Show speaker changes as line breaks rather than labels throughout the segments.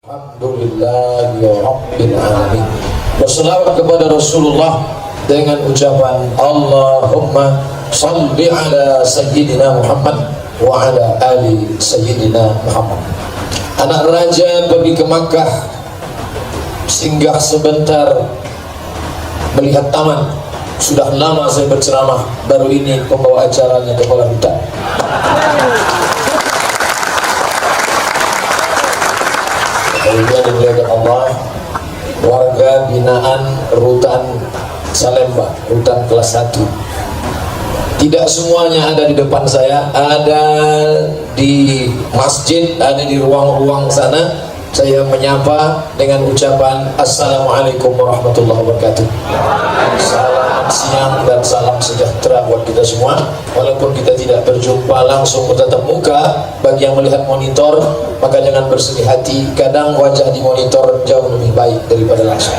Alhamdulillahirrabbilalamin. Berselawat kepada Rasulullah dengan ucapan Allahumma salli ala Sayyidina Muhammad wa ala ali Sayyidina Muhammad. Anak raja pergi ke Makkah, singgah sebentar melihat taman. Sudah lama saya berceramah, baru ini pembawa acaranya kepala hutan. Kemudian dimuliakan Allah, warga binaan Rutan Salemba, Rutan kelas 1. Tidak semuanya ada di depan saya, ada di masjid, ada di ruang-ruang sana. Saya menyapa dengan ucapan Assalamualaikum warahmatullahi wabarakatuh. Salam siang dan salam sejahtera buat kita semua. Walaupun kita tidak berjumpa langsung bertatap muka, bagi yang melihat monitor, maka jangan bersedih hati. Kadang wajah di monitor jauh lebih baik daripada langsung.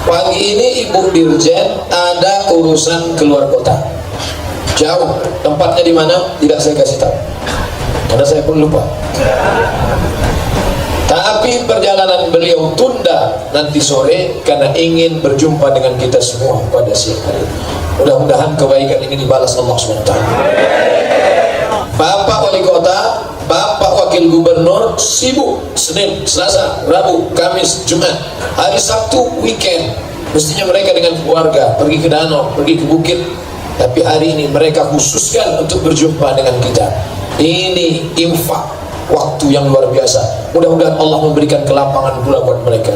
Pagi ini Ibu Dirjen ada urusan keluar kota. Jauh, tempatnya di mana? Tidak saya kasih tahu, karena saya pun lupa. Tapi perjalanan beliau tunda nanti sore karena ingin berjumpa dengan kita semua pada siang hari. Mudah-mudahan kebaikan ini dibalas Allah SWT. Bapak Wali Kota, Bapak Wakil Gubernur sibuk Senin, Selasa, Rabu, Kamis, Jumat. Hari Sabtu weekend, mestinya mereka dengan keluarga pergi ke danau, pergi ke bukit. Tapi hari ini mereka khususkan untuk berjumpa dengan kita. Ini infak waktu yang luar biasa. Mudah-mudahan Allah memberikan kelapangan pula buat mereka.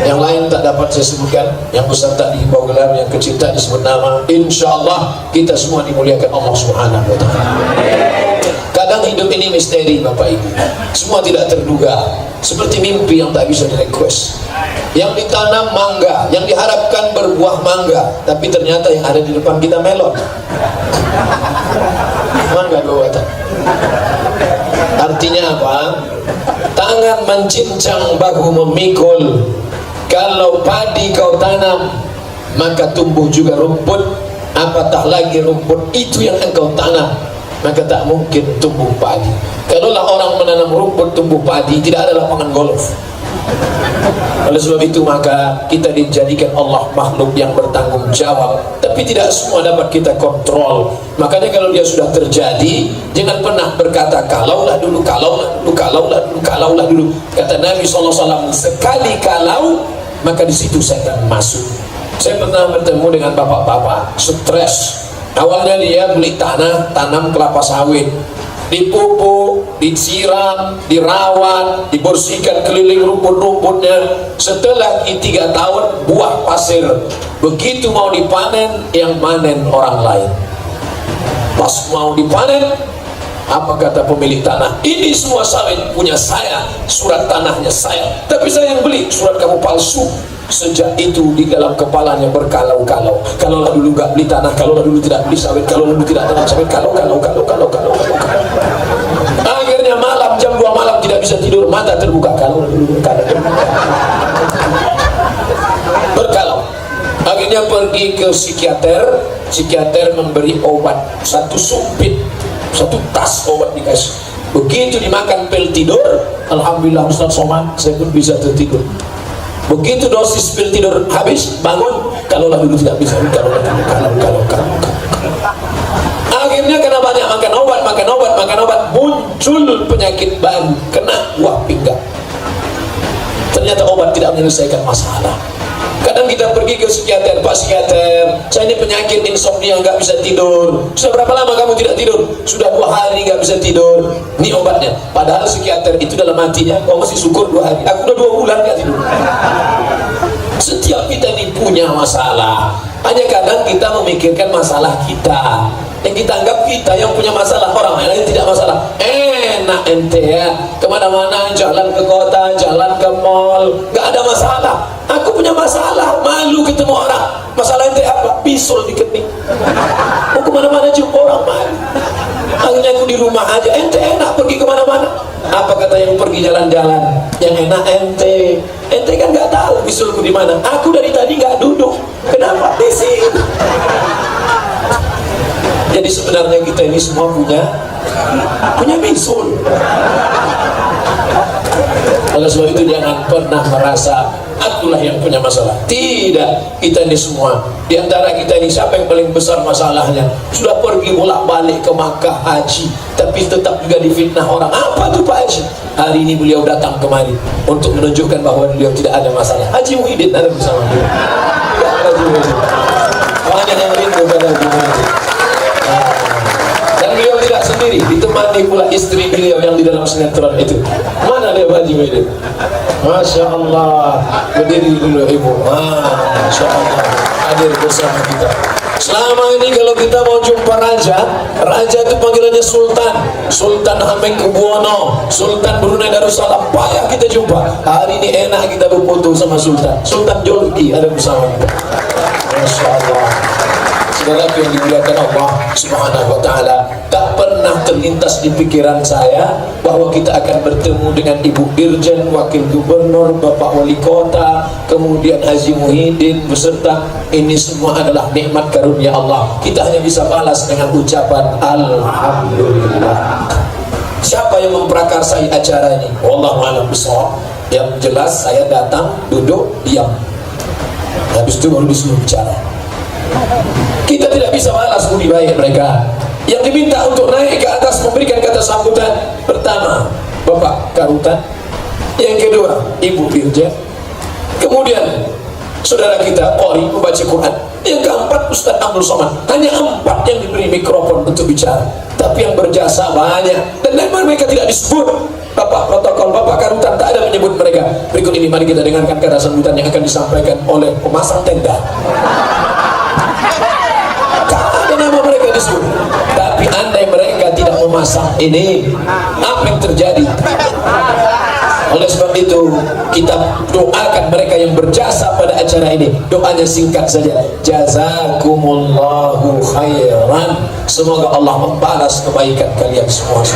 Yang lain tak dapat saya sebutkan, yang besar tak dihimbau gelar, yang kecil tak disebut nama. Insya Allah kita semua dimuliakan Allah Subhanahu wa Ta'ala. Kadang hidup ini misteri Bapak Ibu, semua tidak terduga, seperti mimpi yang tak bisa direquest. Yang ditanam mangga, yang diharapkan berbuah mangga, tapi ternyata yang ada di depan kita melon. Mangga dua batang. Artinya apa? Tangan mencincang, bahu memikul. Kalau padi kau tanam, maka tumbuh juga rumput. Apatah lagi rumput itu yang engkau tanam, maka tak mungkin tumbuh padi. Kalaulah orang menanam rumput tumbuh padi, tidak ada lapangan golf. Oleh sebab itu maka kita dijadikan Allah makhluk yang bertanggung jawab, tapi tidak semua dapat kita kontrol. Makanya kalau dia sudah terjadi, jangan pernah berkata kalaulah dulu, kalaulah dulu, kalaulah dulu, kalaulah dulu. Kata Nabi SAW, sekali kalau, maka di situ saya akan masuk. Saya pernah bertemu dengan bapak-bapak stres. Awalnya dia beli tanah, tanam kelapa sawit, dipupuk, disiram, dirawat, dibersihkan keliling rumput-rumputnya. Setelah 3 tahun buah pasir. Begitu mau dipanen, yang manen orang lain. Pas mau dipanen, apa kata pemilik tanah? Ini semua sawit punya saya, surat tanahnya saya, tapi saya yang beli, surat kamu palsu. Sejak itu di dalam kepalanya berkalau-kalau. Kalaulah dulu gak beli tanah, kalaulah dulu tidak beli sawit, kalau dulu tidak tanam sawit, kalau. Akhirnya malam jam 2 malam tidak bisa tidur, mata terbuka, kalau dulu berkalau. Akhirnya pergi ke psikiater memberi obat, 1 sumpit, 1 tas obat dikasih. Begitu dimakan pil tidur, alhamdulillah Ustaz Somad, saya pun bisa tertidur. Begitu dosis pil tidur habis, bangun, kalaulah dulu tidak bisa, kalau. Akhirnya karena banyak makan obat, muncul penyakit baru, kena buah pinggang. Ternyata obat tidak menyelesaikan masalah. Kadang kita pergi ke psikiater, Pak psikiater, saya ini penyakit insomnia, nggak bisa tidur. Sudah berapa lama kamu tidak tidur? Sudah 2 hari nggak bisa tidur. Ini obatnya. Padahal psikiater itu dalam hatinya, kau masih syukur 2 hari. Aku udah 2 bulan nggak tidur. Setiap kita ini punya masalah. Hanya kadang kita memikirkan masalah kita. Yang kita anggap kita yang punya masalah, orang lain tidak masalah. Enak ente ya, kemana-mana, jalan ke kota, jalan ke mall, nggak ada masalah. Aku punya masalah, malu ketemu orang. Masalah ente apa? Bisul di kening. Mau kemana-mana jumpa orang malu. Akhirnya aku di rumah aja. Ente enak pergi kemana-mana. Apa kata yang pergi jalan-jalan? Yang enak ente. Ente kan nggak tahu bisulku di mana. Aku dari tadi nggak duduk. Kenapa? Di sini. Jadi sebenarnya kita ini semua punya bisul. Oleh sebab itu jangan pernah merasa akulah yang punya masalah. Tidak, kita ini semua. Di antara kita ini siapa yang paling besar masalahnya? Sudah pergi bolak-balik ke Makkah haji, tapi tetap juga difitnah orang. Apa tuh Pak Haji? Hari ini beliau datang kemari untuk menunjukkan bahwa beliau tidak ada masalah. Haji Muhyiddin ada bersama beliau. Haji Muhyiddin. Banyak yang rindu pada Haji Muhyiddin. Dan beliau tidak sendiri, ditemani pula istri beliau yang di dalam sinetron itu. Mana dia Haji Muhyiddin? Masya Allah, berdiri dulu ibu. Masya Allah, hadir bersama kita. Selama ini kalau kita mau jumpa raja itu panggilannya Sultan, Sultan Hamengkubuwono, Sultan Brunei Darussalam. Payah kita jumpa. Hari ini enak kita berfoto sama Sultan. Sultan Jordi ada bersama kita. Masya Allah. Saudaraku yang dimuliakan Allah Subhanahu wa Ta'ala, tak pernah terlintas di pikiran saya bahwa kita akan bertemu dengan Ibu Dirjen, Wakil Gubernur, Bapak Wali Kota, kemudian Haji Muhyiddin beserta. Ini semua adalah nikmat karunia Allah. Kita hanya bisa balas dengan ucapan Alhamdulillah. Siapa yang memprakarsai acara ini? Wallahu a'lam bishawab. Yang jelas saya datang, duduk, diam. Habis itu baru disuruh bicara. Kita tidak bisa balas budi baik mereka. Yang diminta untuk naik ke atas memberikan kata sambutan, pertama Bapak Karutan, yang kedua Ibu Dirjen, kemudian saudara kita Qori membaca Quran, yang keempat Ustaz Abdul Somad. Hanya 4 yang diberi mikrofon untuk bicara, tapi yang berjasa banyak. Dan memang mereka tidak disebut. Bapak protokol, Bapak Karutan tak ada menyebut mereka. Berikut ini mari kita dengarkan kata sambutan yang akan disampaikan oleh pemasang tenda. Nama mereka disebut, tapi andai mereka tidak memasang ini, apa yang terjadi? Oleh sebab itu kita doakan mereka yang berjasa pada acara ini. Doanya singkat saja, jazakumullahu khairan. Semoga Allah membalas kebaikan kalian semua.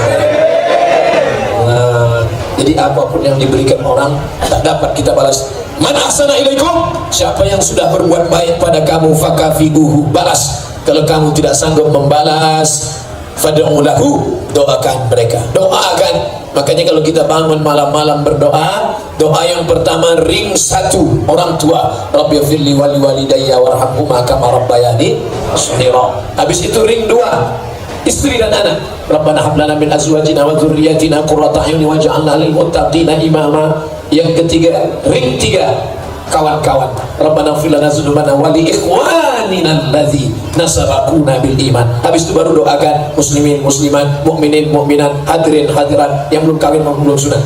Jadi apapun yang diberikan orang tak dapat kita balas. Man ahsana ilaikum, siapa yang sudah berbuat baik pada kamu, fakafi'uhu, balas. Kalau kamu tidak sanggup membalas, fad'u lahu, doakan mereka, doakan. Makanya kalau kita bangun malam-malam berdoa, doa yang pertama ring 1 orang tua, Rabbighfirli wali walidayya warhamhuma kama rabbayani shaghira. Habis itu ring 2 istri dan anak, Rabbana hab lana min azwajina wa dzurriyyatina qurrata a'yun waj'alna lil muttaqina imama. Yang ketiga ring 3 kawan-kawan, Rabbana ighfir lana dzunubana wa li ikhwanina allazi nasabaquna bil iman. Habis itu baru doakan muslimin muslimat, mukminin mukminat, hadirin hadirat yang belum kawin maupun belum sunat.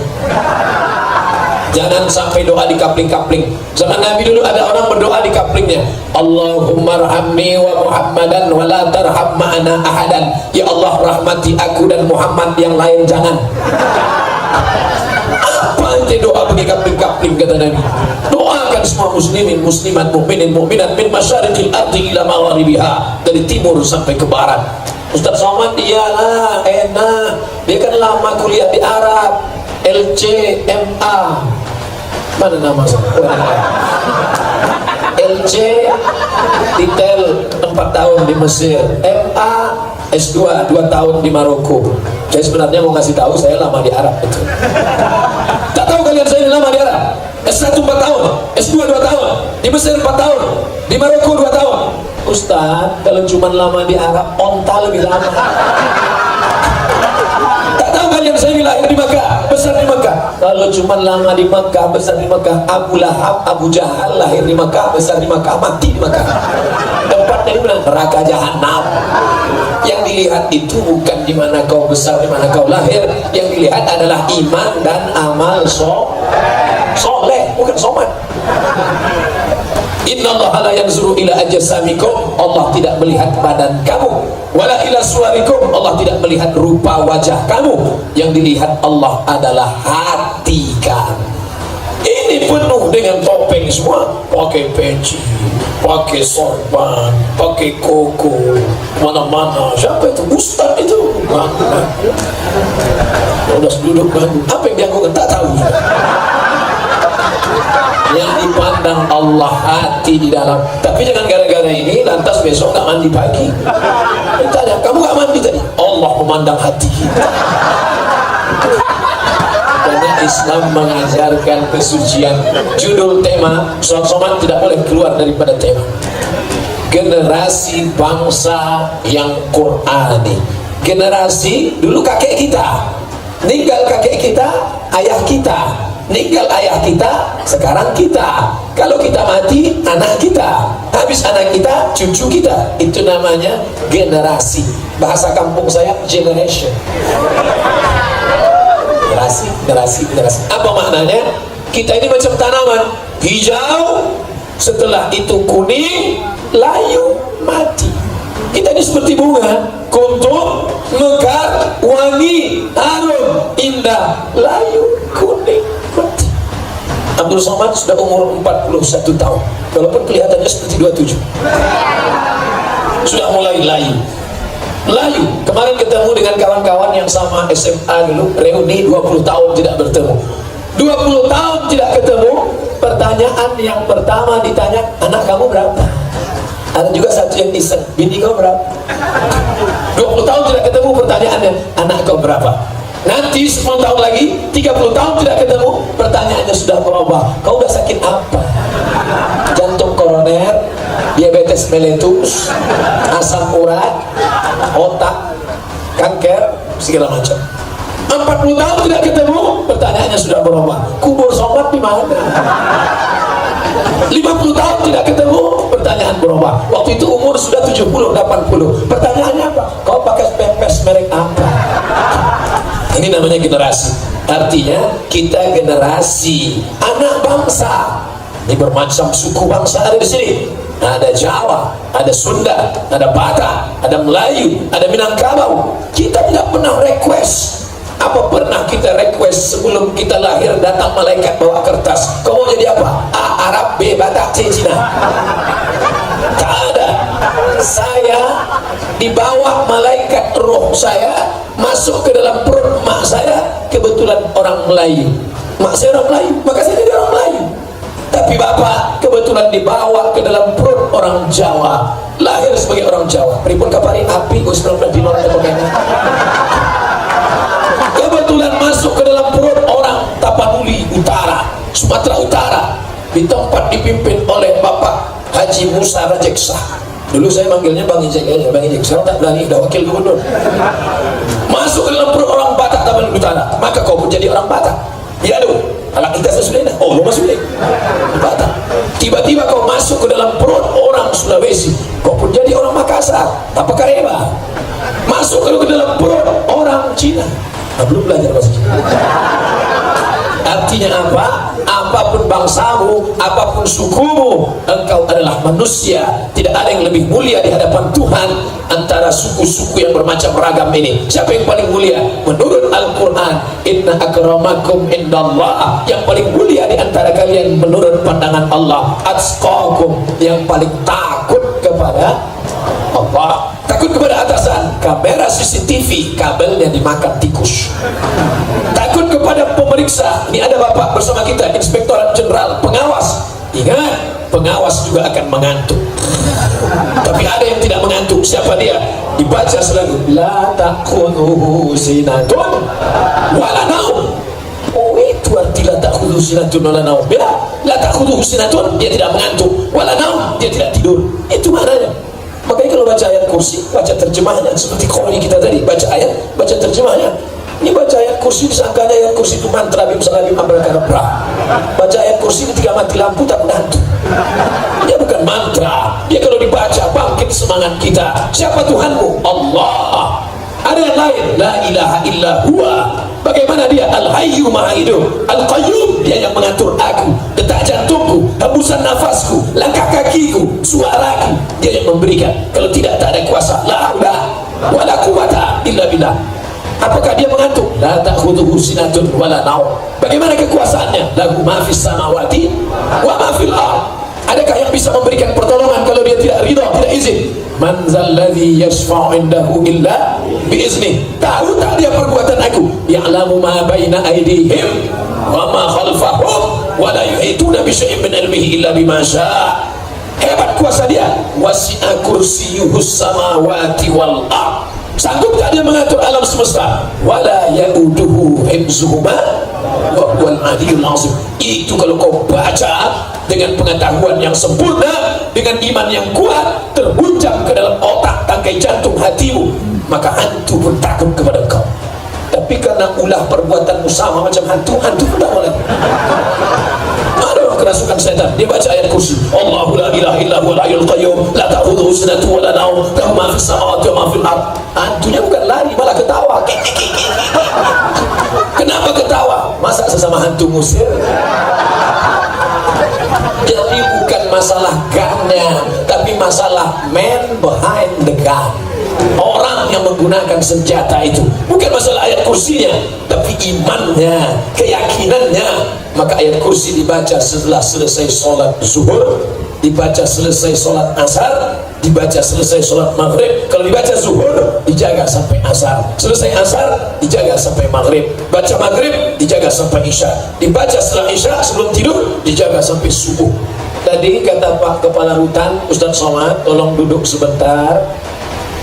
Jangan sampai doa di kapling-kapling. Zaman Nabi dulu ada orang berdoa di kaplingnya, Allahumma arhamni wa Muhammadan wa la tarham ma'ana ahadan. Ya Allah, rahmati aku dan Muhammad, yang lain jangan. Apa ente doa pakai kapling-kapling, kata Nabi? Doakan semua muslimin muslimat, mukminin mukminat, min masyariqil ardi ila magharibiha, dari timur sampai ke barat. Ustaz Somad, iyalah enak, dia kan lama kuliah di Arab, LCMA. Mana nama saya? LC detail 4 tahun di Mesir, MA S2 2 tahun di Maroko. Saya sebenarnya mau ngasih tahu saya lama di Arab itu. Tak tahu kalian saya lama di Arab. S1 4 tahun, S2 2 tahun, di Mesir 4 tahun, di Maroko 2 tahun. Ustaz, kalau cuma lama di Arab, onta lebih lama. Tak tahu kalian saya lahir di Makkah, besar di Makkah. Kalau cuma lama di Makkah, besar di Makkah, Abu Lahab, Abu Jahal lahir di Makkah, besar di Makkah, mati di Makkah. Tempatnya di mana? Neraka jahanam. Yang dilihat itu bukan di mana kau besar, di mana kau lahir. Yang dilihat adalah iman dan amal soleh, bukan somat. Inna Allah la yanzuru ila ajsamikum, Allah tidak melihat badan kamu, wala ila suwarikum, Allah tidak melihat rupa wajah kamu. Yang dilihat Allah adalah hati kamu. Ini penuh dengan topeng semua, pakai peci, pakai sorban, pakai koko, mana-mana. Siapa itu? Ustaz itu. Udah duduk bangun. Apa yang dia lakukan? Tak tahu. Yang dipandang Allah hati di dalam. Tapi jangan gara-gara ini lantas besok nggak mandi pagi. Ditanya, kamu nggak mandi tadi? Allah memandang hati kita. Karena Islam mengajarkan kesucian. Judul tema somat tidak boleh keluar daripada tema. Generasi bangsa yang Qurani. Generasi dulu kakek kita, ninggal kakek kita, ayah kita, ninggal ayah kita, sekarang kita. Kalau kita mati, anak kita, habis anak kita, cucu kita. Itu namanya generasi. Bahasa kampung saya generation. Generasi. Apa maknanya? Kita ini macam tanaman, hijau, setelah itu kuning, layu, mati. Kita ini seperti bunga, kuntum, mekar, wangi, harum, indah, layu, kuning, mati. Abdul Somad sudah umur 41 tahun, walaupun kelihatannya seperti 27. Sudah mulai layu. Kemarin ketemu dengan kawan-kawan yang sama SMA dulu, reuni 20 tahun tidak bertemu. 20 tahun tidak ketemu. Pertanyaan yang pertama ditanya, anak kamu berapa? Ada juga satu yang iseng, bini kau berapa? 20 tahun tidak ketemu, pertanyaannya, anak kau berapa? Nanti 10 tahun lagi, 30 tahun tidak ketemu, pertanyaannya sudah berubah. Kau udah sakit apa? Jantung koroner, diabetes mellitus, asam urat, otak, kanker, segala macam. 40 tahun tidak ketemu, pertanyaannya sudah berubah. Kubur sobat di mana? 50 tahun tidak ketemu, pertanyaan berubah. Waktu itu umur sudah 70, 80. Pertanyaannya apa? Kau pakai pempes merek apa? Ini namanya generasi. Artinya kita generasi anak bangsa. Ini bermacam suku bangsa ada di sini. Ada Jawa, ada Sunda, ada Batak, ada Melayu, ada Minangkabau. Kita tidak pernah request. Apa pernah kita request sebelum kita lahir datang malaikat bawa kertas, kau mau jadi apa? A. Arab, B. Batak, C. Cina. Tak ada. Saya dibawa malaikat roh saya masuk ke dalam perut mak saya, kebetulan orang Melayu. Mak saya orang Melayu, maka saya jadi orang Melayu. Tapi bapak kebetulan dibawa ke dalam perut orang Jawa, lahir sebagai orang Jawa. Pripun kapari api Gusti di luar pemainnya. Kebetulan masuk ke dalam perut orang Tapanuli Utara, Sumatera Utara, di tempat dipimpin oleh Bapak Haji Musa Rajeksa. Dulu saya manggilnya Bang Ijek, Bang Ijek. Saya tak berani, udah wakil gubernur. Masuk ke dalam perut orang Batak Tapanuli Utara, maka kau pun jadi orang Batak. Ya dong, anak kita sesudah. Oh, lu masuk deh. Batak. Tiba-tiba kau masuk ke dalam perut orang Sulawesi, kau pun jadi orang Makassar. Apakah hebat? Masuk ke dalam perut orang Cina. Belum belajar bahasa Cina. Artinya apa? Apapun bangsamu, apapun sukumu, engkau adalah manusia. Tidak ada yang lebih mulia di hadapan Tuhan antara suku-suku yang bermacam ragam ini. Siapa yang paling mulia? Menurut Al-Quran, inna akramakum indallah, yang paling mulia di antara kalian menurut pandangan Allah, atqakum, yang paling takut kepada Allah. Takut kepada atasan, kamera CCTV, kabelnya dimakan tikus. Takut kepada pemeriksa, ini ada bapak bersama kita, Inspektorat Jenderal Pengawas. Ingat, pengawas juga akan mengantuk. Tapi ada yang tidak mengantuk. Siapa dia? Dibaca selalu, la ta'khudhuhu sinatun wala naum. Oh, itu arti la ta'khudhuhu sinatun wala naum. Ya, la ta'khudhuhu sinatun, dia tidak mengantuk, wala naum, dia tidak tidur. Itu maknanya. Makanya kalau baca ayat kursi, baca terjemahnya seperti qawli kita tadi, baca ayat, baca terjemahnya. Ini baca ayat kursi, disangkanya ayat kursi itu mantra bim salabim abrakadabra. Baca ayat kursi ketika mati lampu tak menantu. Dia bukan mantra. Dia kalau dibaca bangkit semangat kita. Siapa Tuhanmu? Allah. Ada yang lain, la ilaha illa huwa. Bagaimana dia? Al-hayyu ma'idu, Al-qayyum, dia yang mengatur aku, detak jantungku, hembusan nafasku, langkah kakiku, suaraku, dia yang memberikan. Kalau tidak, tak ada kuasa. La haula wala quwata illa billah. Apakah dia mengantuk? La ta'khudhuhu sinatun wala naum. Bagaimana kekuasaannya? Lahu ma fis samawati wa ma fil ardh. Adakah yang bisa memberikan pertolongan kalau dia tidak ridha, tidak izin? Man zalladzi yashfa'u indahu illa biizni. Tahu tak dia perbuatan aku? Ya'lamu ma baina aydihim wa ma khalfahum wa la yuhituna bi syai'in min ilmihi illa bima syaa. Hebat kuasa dia. Wasi'a kursiyyuhus samawati wal ardh. Sanggup tak dia mengatur alam semesta? Wala yauduhu hifzuhuma wa huwal aliyyul azim. Itu kalau kau baca dengan pengetahuan yang sempurna, dengan iman yang kuat, terhunjam ke dalam otak, tangkai jantung hatimu, maka hantu pun takut kepada kau. Tapi karena ulah perbuatanmu sama macam hantu, hantu pun tak boleh. Ada orang kerasukan setan, dia baca ayat kursi, Allahu la ilaha illa huwal hayyul qayyum, la ta'khudhuhu sinatun wa la nawm, lahu ma fis samawati wa ma fil ardh. Hantunya bukan lari, malah ketawa. Kenapa ketawa? Masa sesama hantu musir? Jadi bukan masalah gunnya, tapi masalah man behind the gun. Orang yang menggunakan senjata itu, bukan masalah ayat kursinya, tapi imannya, keyakinannya. Maka ayat kursi dibaca setelah selesai sholat zuhur, dibaca selesai sholat asar, dibaca selesai sholat maghrib. Kalau dibaca zuhur, dijaga sampai asar. Selesai asar, dijaga sampai maghrib. Baca maghrib, dijaga sampai isya. Dibaca setelah isya, sebelum tidur, dijaga sampai subuh. Tadi kata Pak Kepala Rutan, Ustadz Somad, tolong duduk sebentar.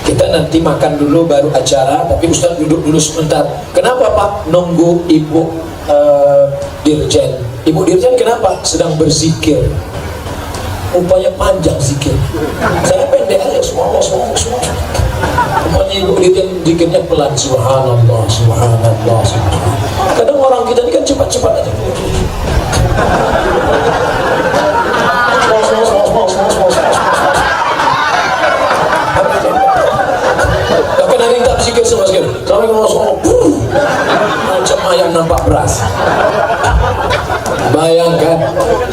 Kita nanti makan dulu baru acara, tapi Ustadz duduk dulu sebentar. Kenapa Pak nunggu Ibu Dirjen? Ibu Dirjen kenapa? Sedang berzikir. Upaya panjang zikir. Saya pendek aja, semua. Upaya Ibu Dirjen zikirnya pelan, subhanallah, subhanallah, subhanallah. Kadang orang kita ini kan cepat-cepat aja. Bahkan ada yang tak zikir sama sekali. Sampai ngomong macam ayam nampak beras. Bayangkan,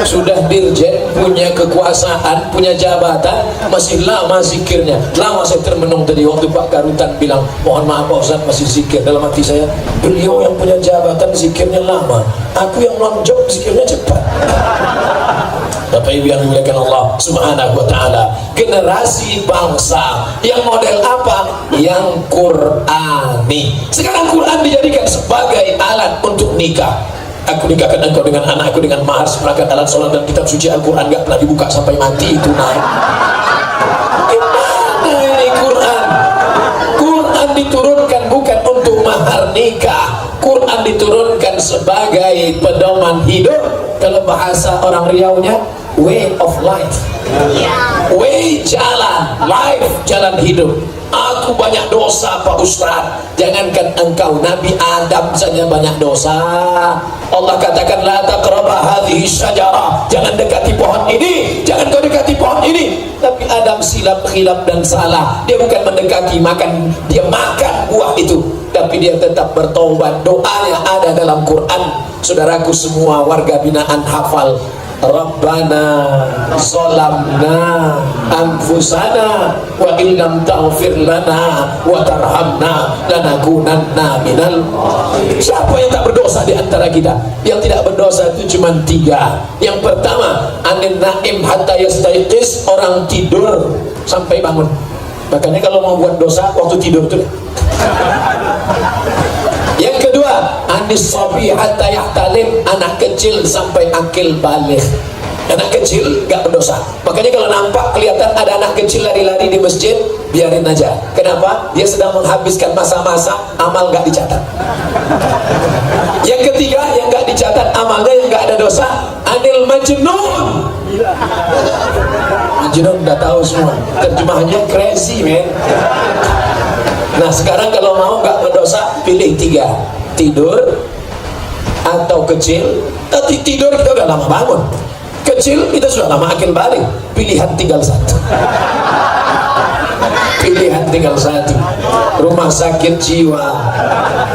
sudah dirjen, punya kekuasaan, punya jabatan, masih lama zikirnya. Lama saya termenung tadi waktu Pak Karutan bilang, mohon maaf Pak Ustaz masih zikir. Dalam hati saya, beliau yang punya jabatan zikirnya lama, aku yang non job zikirnya cepat. Bapak Ibu yang dimuliakan Allah Subhanahu wa taala, generasi bangsa yang model apa? Yang Qur'ani. Sekarang Quran dijadikan sebagai alat untuk nikah. Aku nikahkan engkau dengan anakku dengan mahar seperangkat alat sholat dan kitab suci Al-Quran, gak pernah dibuka sampai mati itu naik. Gimana ini Quran? Quran diturunkan bukan untuk mahar nikah. Quran diturunkan sebagai pedoman hidup. Kalau bahasa orang Riaunya, way of life. Way, jalan, life, jalan hidup. Aku banyak dosa Pak Ustaz. Jangankan engkau, Nabi Adam saja banyak dosa. Allah katakan la taqraba hadhihi syajarah, jangan dekati pohon ini, jangan kau dekati pohon ini. Tapi Adam silap, khilaf dan salah. Dia bukan mendekati, makan, dia makan buah itu, tapi dia tetap bertaubat. Doanya ada dalam Quran. Saudaraku semua warga binaan hafal. Rabbana zalamna anfusana wa illam taghfir lana wa tarhamna lanakunanna minal. Siapa yang tak berdosa di antara kita? Yang tidak berdosa itu cuma 3. Yang pertama, anin naim hatta yastaiqis, orang tidur sampai bangun. Makanya kalau mau buat dosa waktu tidur tuh. Yang kedua, anis sabi hatta yahtalim, anak kecil sampai akil balik. Anak kecil gak berdosa. Makanya kalau nampak kelihatan ada anak kecil lari-lari di masjid, biarin aja. Kenapa? Dia sedang menghabiskan masa-masa amal gak dicatat. Yang ketiga, yang gak dicatat amalnya, yang gak ada dosa, anil majnun. Majnun udah tahu semua. Terjemahannya crazy, man. Nah sekarang kalau mau gak berdosa, pilih 3. Tidur atau kecil. Tapi tidur kita udah lama bangun, kecil kita sudah lama akil balik. Pilihan tinggal 1. Pilihan tinggal 1. Rumah sakit jiwa.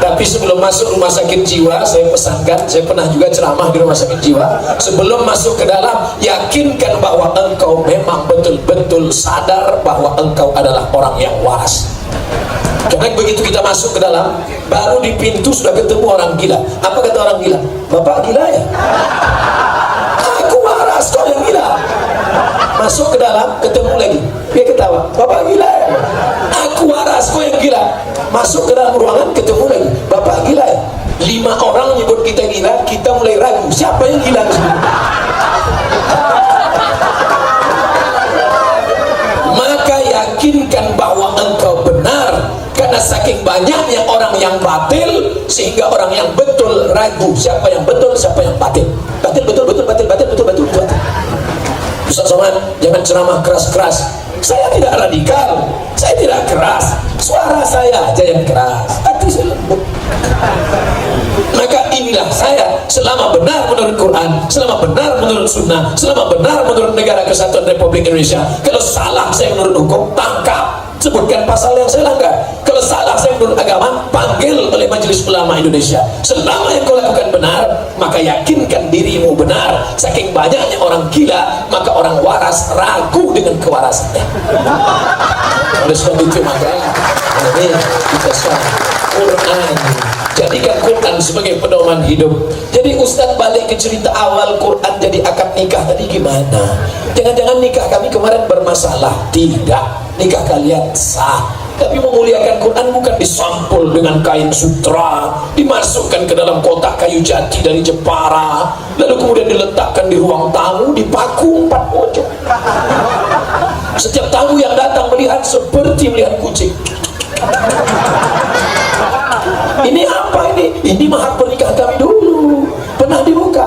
Tapi sebelum masuk rumah sakit jiwa, saya pesankan, saya pernah juga ceramah di rumah sakit jiwa. Sebelum masuk ke dalam, yakinkan bahwa engkau memang betul-betul sadar bahwa engkau adalah orang yang waras. Karena begitu kita masuk ke dalam, baru di pintu sudah ketemu orang gila. Apa kata orang gila? Bapak gila ya? Aku waras, kau yang gila. Masuk ke dalam, ketemu lagi, dia ketawa. Bapak gila ya? Aku waras, kau yang gila. Masuk ke dalam ruangan, ketemu lagi. Bapak gila ya? 5 orang nyebut kita gila, kita mulai ragu siapa yang gila sebenarnya. Maka yakinkan bahwa engkau benar, karena saking banyaknya orang yang batil sehingga orang yang betul ragu siapa yang betul siapa yang batil. Batil betul betul batil batil betul betul batil. Ustaz Somad, jangan ceramah keras-keras. Saya tidak radikal, saya tidak keras, suara saya aja yang keras, hati saya lembut. Maka inilah saya, selama benar menurut Quran, selama benar menurut Sunnah, selama benar menurut Negara Kesatuan Republik Indonesia. Kalau salah saya menurut hukum, tangkap, sebutkan pasal yang saya langgar. Kalau salah saya menurut agama, panggil oleh Majelis Ulama Indonesia. Selama yang kau lakukan benar, maka yakinkan dirimu benar. Saking banyaknya orang gila, maka orang waras ragu dengan kewarasannya. Oleh sebab itu maka ini kita sekarang Quran, jadikan Quran sebagai pedoman hidup. Jadi Ustadz balik ke cerita awal Quran jadi akad nikah tadi gimana? Jangan-jangan nikah kami kemarin bermasalah? Tidak, nikah kalian sah. Tapi memuliakan Quran bukan disampul dengan kain sutra, dimasukkan ke dalam kotak kayu jati dari Jepara, lalu kemudian diletakkan di ruang tamu, dipaku 4 pojok. Setiap tamu yang datang melihat seperti melihat kucing. Ini apa ini? Ini mahar pernikahan kami dulu, pernah dibuka.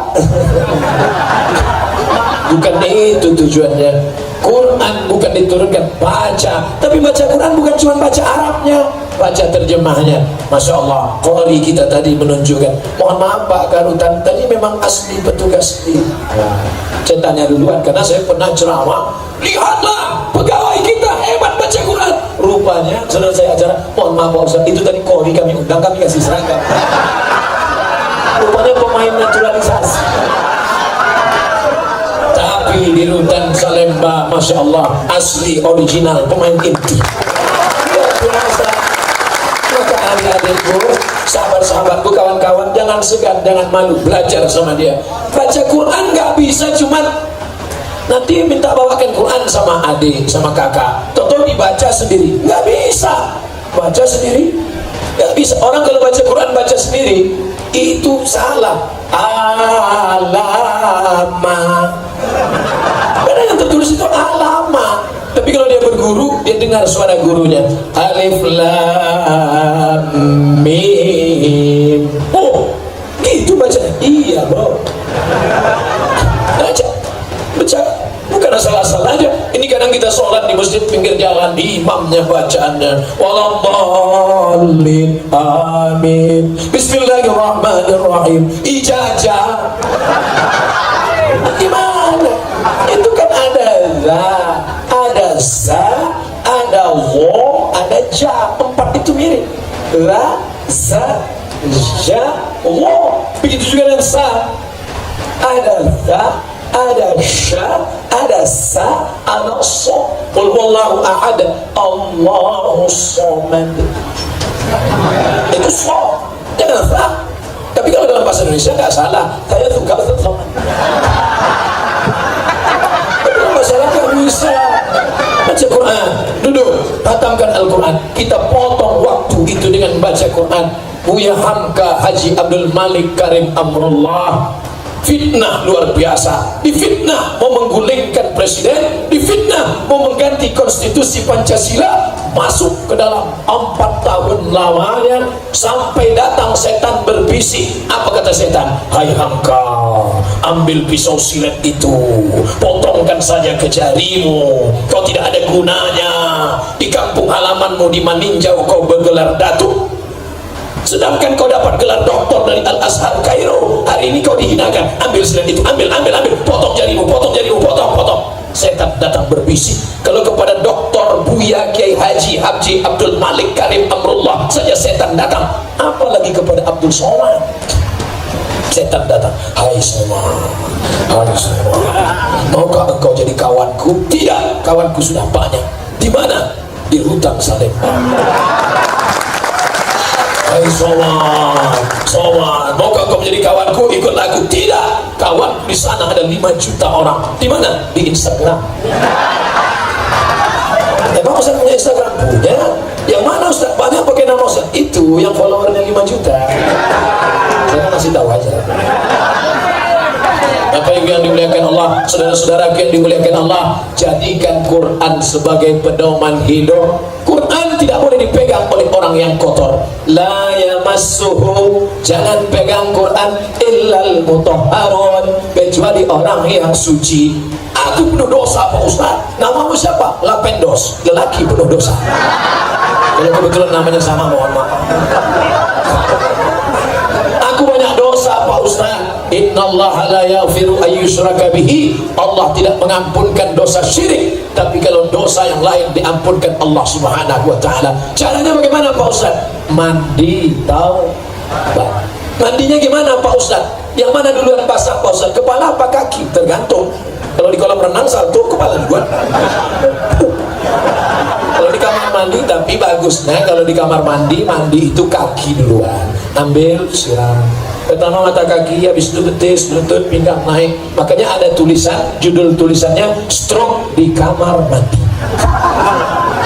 Bukan itu tujuannya. Quran bukan diturunkan baca, tapi baca Quran bukan cuma baca Arabnya, baca terjemahnya. Masya Allah, qari kita tadi menunjukkan. Mohon maaf Pak Karutan, tadi memang asli petugas di. Saya tanya duluan karena saya pernah ceramah. Lihatlah pegawai kita hebat baca Quran. Rupanya selesai acara, mohon maaf Pak Ustaz, itu tadi qari kami undang, kami kasih seragam. Rupanya pemain naturalisasi. Tapi di Rutan Salemba, Masya Allah, asli original pemain inti. Luar biasa. Maka adik-adikku, sahabat-sahabatku, kawan-kawan, jangan segan, jangan malu, belajar sama dia. Baca Quran nggak bisa cuman nanti minta bawakan Quran sama adik, sama kakak, toto dibaca sendiri, nggak bisa. Baca sendiri nggak bisa. Orang kalau baca Quran baca sendiri itu salah. Alamak, karena yang tertulis itu alamat. Tapi kalau dia berguru, dia dengar suara gurunya. Alif lam mim. Oh, gitu bacanya. Iya bro, baca bukan asal-asal aja. Ini kadang kita sholat di masjid pinggir jalan, imamnya bacaannya waladhdallin amin, bismillahirrahmanirrahim, ijazah. Gimana? Itu kan ada za, ada za, ada wo, ada ja, 4 itu mirip. La, za, ja, wo. Begitu juga dengan sa. Ada za, ada sya, ada sa, ada so. Qul huwallahu ahad, Allahus samad. Itu so, jangan sa. Tapi kalau dalam bahasa Indonesia nggak salah, saya suka sama. Tapi masalah nggak bisa baca Quran. Duduk, hatamkan Al-Quran. Kita potong waktu itu dengan baca Quran. Buya Hamka Haji Abdul Malik Karim Amrullah, fitnah luar biasa. Difitnah mau menggulingkan presiden, difitnah mau mengganti konstitusi Pancasila, masuk ke dalam 4 tahun lamanya, sampai datang setan berbisik. Apa kata setan? Hai Hamka, ambil pisau silet itu, potongkan saja ke jarimu, kau tidak ada gunanya. Di kampung halamanmu di Maninjau kau bergelar datuk, sedangkan kau dapat gelar doktor dari Al-Azhar Kairo. Hari ini kau dihinakan. Ambil silet itu, ambil, potong jarimu, potong. Setan datang berbisik. Kalau kepada Doktor Buya Kiai Haji Abdul Malik Karim Amrullah saja setan datang, apalagi kepada Abdul Somad. Setan datang, hai Somad, maukah engkau jadi kawanku? Tidak, kawanku sudah banyak. Di mana? Di Rutan Salemba. Hai Somad, maukah kau menjadi kawanku? Ikut aku. Tidak, kawan di sana ada 5 juta orang. Di mana? Di Instagram. Emang Ustaz punya Instagram? Punya. Yang mana Ustaz? Banyak pakai nama Ustaz. Itu yang followernya 5 juta. kasih tahu aja. Bapak Ibu yang dimuliakan Allah, saudara-saudara yang dimuliakan Allah, jadikan Quran sebagai pedoman hidup. Quran tidak boleh dipegang oleh orang yang kotor. La yamassuhu, jangan pegang Quran illal mutahharun, kecuali orang yang suci. Aku penuh dosa Pak Ustaz. Namamu siapa? Lapendos, lelaki penuh dosa. Kalau kebetulan namanya sama, mohon maaf. Aku banyak dosa Pak Ustaz. Innallaha la yaghfiru ayyushraka bihi, Allah tidak mengampunkan dosa syirik, tapi kalau dosa yang lain diampunkan Allah Subhanahu wa taala. Caranya bagaimana Pak Ustaz? Mandi taubat. Mandinya gimana Pak Ustaz? Yang mana duluan basah Pak Ustaz? Kepala apa kaki? Tergantung. Kalau di kolam renang salto kepala duluan. Kalau di kamar mandi, tapi bagusnya kalau di kamar mandi, mandi itu kaki duluan, ambil siram pertama mata kaki, habis itu betis, lutut, pinggang naik. Makanya ada tulisan, judul tulisannya stroke di kamar mandi.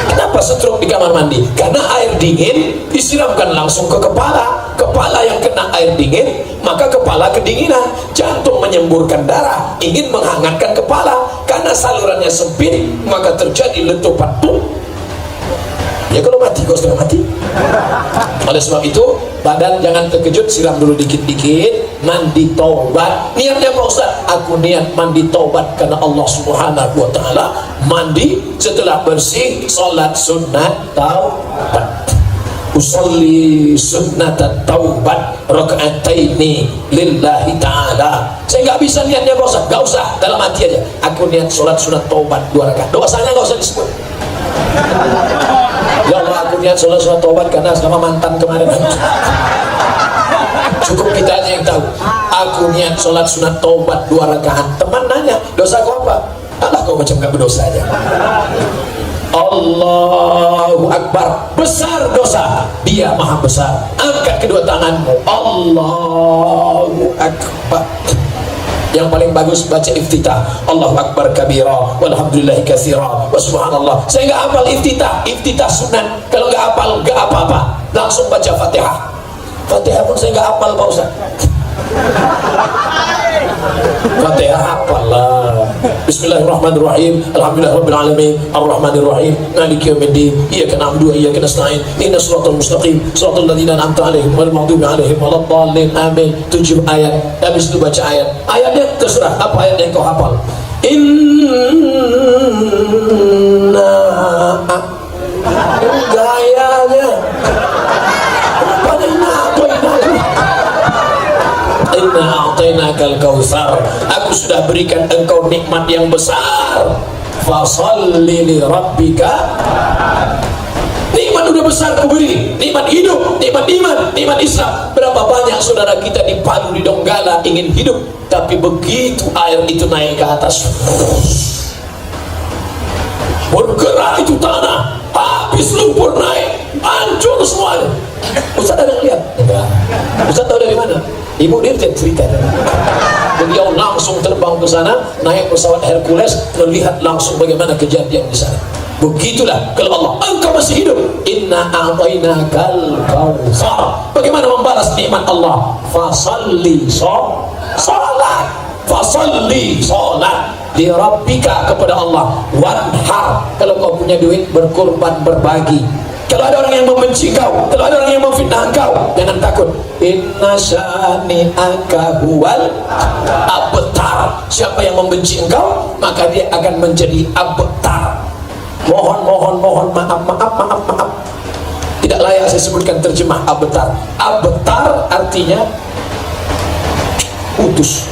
Kenapa stroke di kamar mandi? Karena air dingin disiramkan langsung ke kepala. Kepala yang kena air dingin, maka kepala kedinginan. Jantung menyemburkan darah, ingin menghangatkan kepala. Karena salurannya sempit, maka terjadi letupan. Ya kalau mati, kok sudah mati. Oleh sebab itu, badan jangan terkejut, siram dulu dikit-dikit, mandi taubat. Niatnya Pak Ustaz, aku niat mandi taubat karena Allah Subhanahu wa taala. Mandi, setelah bersih, salat sunat taubat. Usolli sunnat taubat raka'ataini lillahi ta'ala. Saya nggak bisa niatnya Pak Ustaz, nggak usah, dalam hati aja. Aku niat salat sunat taubat 2 rakaat. Dosanya nggak usah disebut. Ya Allah, aku niat sholat taubat karena sama mantan kemarin. Cukup kita aja yang tahu. Aku niat sholat sunat taubat 2 rakaat. Teman nanya, dosa kau apa? Alah, kau macam gak berdosa aja. Allahu Akbar, besar dosa, Dia maha besar. Angkat kedua tanganmu, Allahu Akbar. Yang paling bagus baca iftitah, Allahu Akbar kabira walhamdulillahi katsira wa subhanallah. Saya nggak hafal iftitah sunat. Kalau nggak hafal nggak apa-apa, langsung baca Fatihah. Fatihah pun saya nggak hafal Pak Ustaz. Fatihah hafal lah. Bismillahirrahmanirrahim. Alhamdulillahirabbil alamin. Arrahmanir rahim. Maliki yaumiddin. Iyyaka na'budu wa iyyaka nasta'in. Ihdinas siratal mustaqim. Siratal ladzina an'amta 'alaihim ghairil maghdubi 'alaihim waladdallin. Amin. 7 ayat. Habis itu baca ayat. Ayatnya terserah apa ayat yang kau hafal. Inna gayanya Inna a'tainakal kautsar. Aku sudah berikan engkau nikmat yang besar. Fasholli li rabbika. Nikmat udah besar aku beri. Nikmat hidup, nikmat iman, nikmat Islam. Berapa banyak saudara kita di Palu, di Donggala ingin hidup, tapi begitu air itu naik ke atas, bergerak itu tanah, habis lumpur naik, hancur semuanya. Ustaz ada ngeliat? Enggak. Ustaz tahu dari mana? Ibu Dirjen cerita. Beliau langsung terbang ke sana, naik pesawat Hercules, melihat langsung bagaimana kejadian di sana. Begitulah kalau Allah, engkau masih hidup. Inna a'tainakal kautsar. Bagaimana membalas nikmat Allah? Fasalli salat. Fasalli salat li rabbika, kepada Allah. Wanhar, kalau kau punya duit berkurban, berbagi. Kalau ada orang yang membenci kau, kalau ada orang yang memfitnah kau, jangan takut. Inna syani'aka huwal abtar. Siapa yang membenci engkau, maka dia akan menjadi abtar. Mohon maaf. Tidak layak saya sebutkan terjemah abtar. Abtar artinya putus.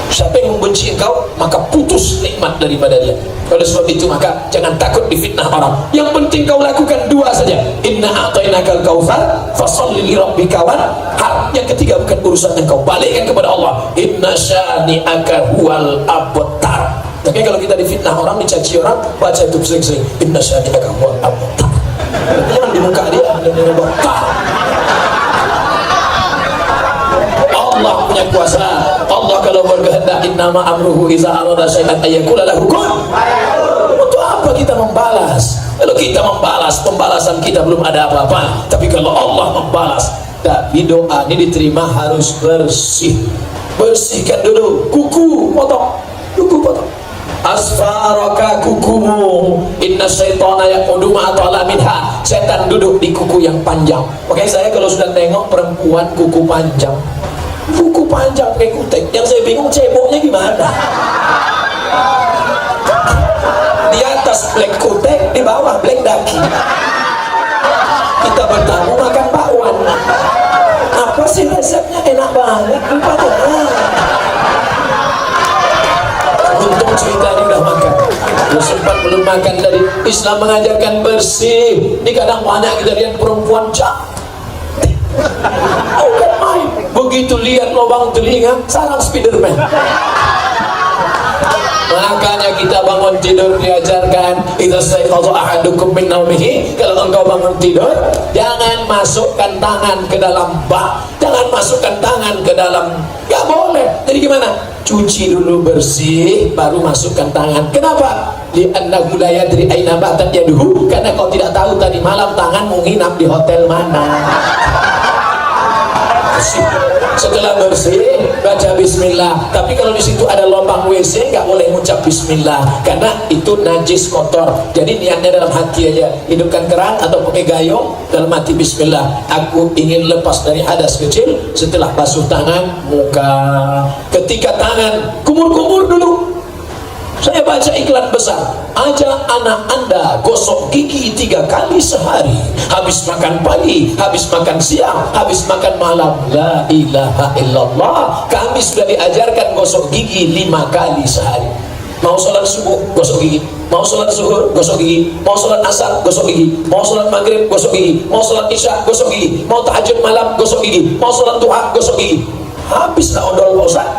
Siapa yang membenci engkau, maka putus nikmat daripada dia. Oleh sebab itu, maka jangan takut difitnah orang. Yang penting kau lakukan 2 saja. Inna a'tainakal kautsar fasholli li rabbika wanhar. Yang ketiga bukan urusan engkau, balikkan kepada Allah. Inna syani'aka huwal abtar. Tapi kalau kita difitnah orang, dicaci orang, baca itu sering-sering. Inna syani'aka huwal abtar. Jangan di muka dia ada abtar. Allah punya kuasa. Allah kalau berkehendak, innama amruhu iza arada syai'an ayyakula lahu kun. Untuk apa kita membalas? Kalau kita membalas, pembalasan kita belum ada apa-apa. Tapi kalau Allah membalas, tapi doa ini diterima harus bersih. Bersihkan dulu kuku, potong kuku, potong asfaraka, kukumu. Inna syaitana yaqudu ma'atala minha, setan duduk di kuku yang panjang. Makanya saya kalau sudah tengok perempuan kuku panjang pakai kutek, yang saya bingung ceboknya gimana. Di atas black kutek, di bawah black daki. Kita bertamu makan bakwan, apa sih resepnya, enak banget rupanya. Untung ceritanya udah makan, lu sempat belum makan. Dari Islam mengajarkan bersih. Ini kadang banyak kita lihat perempuan cantik, oh kan main, begitu lihat lubang telinga sarang Spiderman. Makanya kita bangun tidur diajarkan, idza staiqadha ahadukum min naumihi, kalau engkau bangun tidur jangan masukkan tangan ke dalam bak, jangan masukkan tangan ke dalam, nggak boleh. Jadi gimana? Cuci dulu bersih baru masukkan tangan. Kenapa? Li'annahu la yadri aina batat yaduhu, karena kau tidak tahu tadi malam tangan mau nginap di hotel mana. Setelah bersih baca bismillah. Tapi kalau di situ ada lubang WC nggak boleh ngucap bismillah, karena itu najis, kotor. Jadi niatnya dalam hati aja, hidupkan keran atau pakai gayung, dalam hati bismillah, aku ingin lepas dari hadas kecil. Setelah basuh tangan, muka. Ketika tangan kumur-kumur dulu, saya baca iklan besar, ajak anak Anda gosok gigi 3 kali sehari, habis makan pagi, habis makan siang, habis makan malam. La ilaha illallah. Kami sudah diajarkan gosok gigi 5 kali sehari. Mau sholat subuh gosok gigi, mau sholat zuhur gosok gigi, mau sholat asar gosok gigi, mau sholat maghrib gosok gigi, mau sholat isya gosok gigi, mau tahajud malam gosok gigi, mau sholat duha gosok gigi. Habislah odol Ustaz.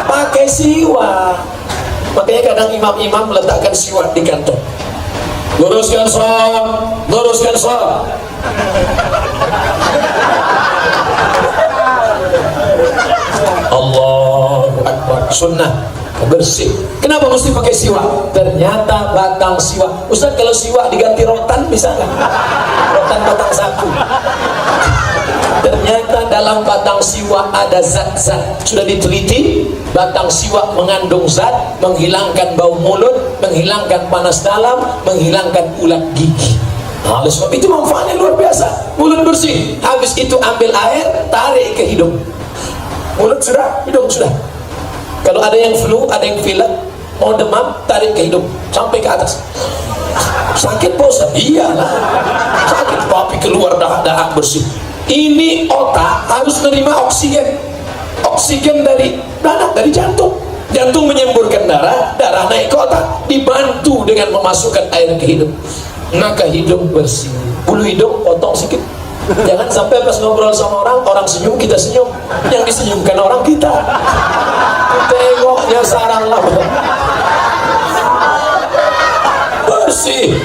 Pakai siwak. Makanya kadang imam-imam meletakkan siwak di kantong. Luruskan sholat, luruskan sholat. Allahu Akbar. Sunnah bersih. Kenapa mesti pakai siwak? Ternyata batang siwak, Ustaz, kalau siwak diganti rotan bisa nggak? Rotan batang sapu. Ternyata dalam batang siwak ada zat-zat, sudah diteliti. Batang siwak mengandung zat menghilangkan bau mulut, menghilangkan panas dalam, menghilangkan ulat gigi. Oleh sebab itu manfaatnya luar biasa. Mulut bersih, habis itu ambil air, tarik ke hidung. Mulut sudah, hidung sudah. Kalau ada yang flu, ada yang pilek, mau demam, tarik ke hidung sampai ke atas. Sakit bos? Iyalah sakit, tapi keluar dahak-dahak bersih. Ini otak harus menerima oksigen. Oksigen dari mana? Dari jantung. Jantung menyemburkan darah, darah naik ke otak, dibantu dengan memasukkan air ke hidung. Maka hidung bersih. Bulu hidung potong sedikit. Jangan sampai pas ngobrol sama orang, orang senyum, kita senyum. Yang disenyumkan orang kita. Tengoknya sarang lah. Bersih,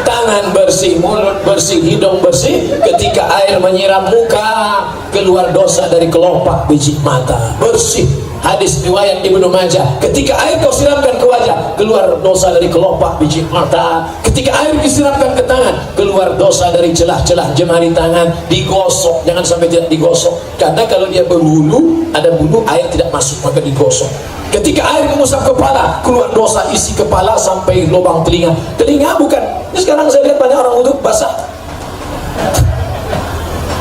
tangan bersih, mulut bersih, hidung bersih. Ketika air menyiram muka, keluar dosa dari kelopak biji mata. Bersih. Hadis riwayat Ibnu Majah, ketika air kau siramkan ke wajah, keluar dosa dari kelopak biji mata. Ketika air disiramkan ke tangan, keluar dosa dari celah-celah jemari tangan. Digosok, jangan sampai tidak digosok, karena kalau dia berbulu, ada bulu, air tidak masuk, maka digosok. Ketika air mengusap kepala, keluar dosa isi kepala sampai lubang telinga. Telinga bukan, ini sekarang saya lihat banyak orang wudhu basah,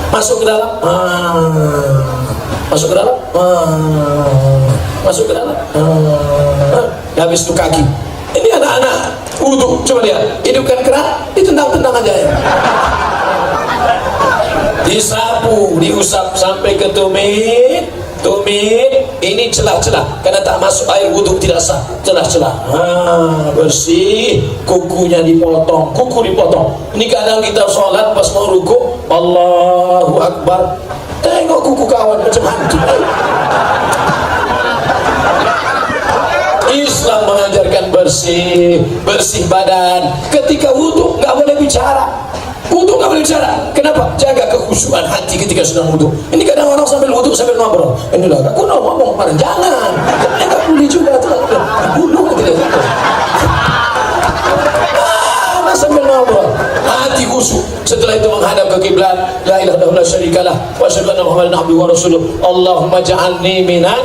masuk ke dalam, masuk ke dalam, masuk ke dalam, habis itu kaki. Ini anak-anak wudhu, coba lihat, hidupkan keran, ditendang-tendang aja ya. Disapu, diusap sampai ke tumit. Ini celah-celah, karena tak masuk air wudhu tidak sah. Celah-celah, bersih. Kukunya dipotong, kuku dipotong. Ini kadang kita sholat pas mau ruku, Allahu Akbar, tengok kuku kawan macam hantu. Islam mengajarkan bersih, bersih badan. Ketika wudhu nggak boleh bicara. Wudhu nggak boleh bicara. Kenapa? Jaga kekhusyuan hati ketika sedang wudhu. Ini kadang orang sambil wudhu sambil ngobrol. Inilah aku ngomong kemarin, jangan. Nggak boleh juga tuh. Wudhu tidak. Sambil ngobrol, hati khusyuk. Setelah itu menghadap ke kiblat, la ilaha illallah syarikalah wa asyhadu anna muhammadan abduhu wa rasuluh. Allahumma ja'alni minan,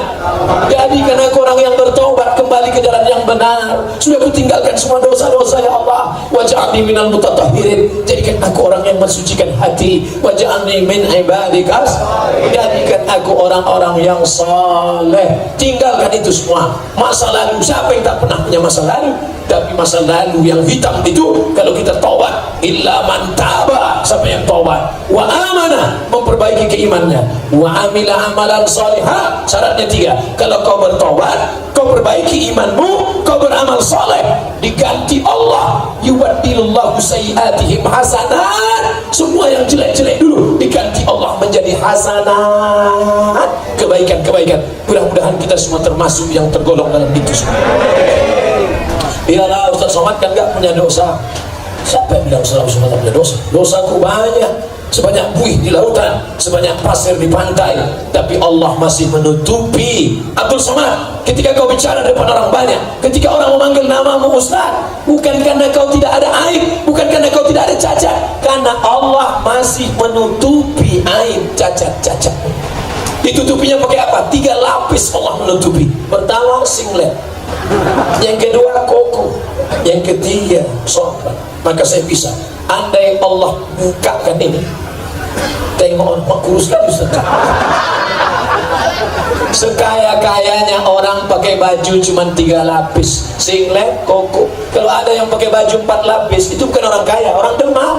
jadikan aku orang yang bertobat kembali ke jalan yang benar. Sudah kutinggalkan semua dosa-dosa ya Allah. Wa ja'alni minal mutatahhirin, jadikan aku orang yang mensucikan hati. Wa ja'alni min ibadikas, jadikan aku orang-orang yang saleh. Tinggalkan itu semua. Masa lalu, siapa yang tak pernah punya masa lalu? Tapi masa lalu yang hitam itu kalau kita taubat, illa man taba, siapa yang taubat, wa amana, memperbaiki keimannya, wa amila amalan salihah. Syaratnya 3, kalau kau bertaubat, kau perbaiki imanmu, kau beramal saleh, diganti Allah, yubaddilullahu sayyiatihim hasanat. Semua yang jelek-jelek dulu diganti Allah menjadi hasanat, kebaikan-kebaikan. Mudah-mudahan kita semua termasuk yang tergolong dalam itu semua. Iyalah, Ustaz Somad kan gak punya dosa. Siapa yang bilang Ustaz Somad punya dosa? Dosaku banyak, sebanyak buih di lautan, sebanyak pasir di pantai, tapi Allah masih menutupi. Abdul Somad, ketika kau bicara depan orang banyak, ketika orang memanggil namamu Ustaz, bukan karena kau tidak ada aib, bukan karena kau tidak ada cacat, karena Allah masih menutupi aib cacat-cacat. Ditutupinya pakai apa? 3 lapis Allah menutupi. Pertama singlet, yang kedua koko, yang ketiga sopan. Maka saya bisa, andai Allah bukakan ini, tengok orang kurus kan Ustaz. Sekaya-kayanya orang pakai baju cuma 3 lapis, singlet, koko. Kalau ada yang pakai baju 4 lapis, itu bukan orang kaya, orang demam.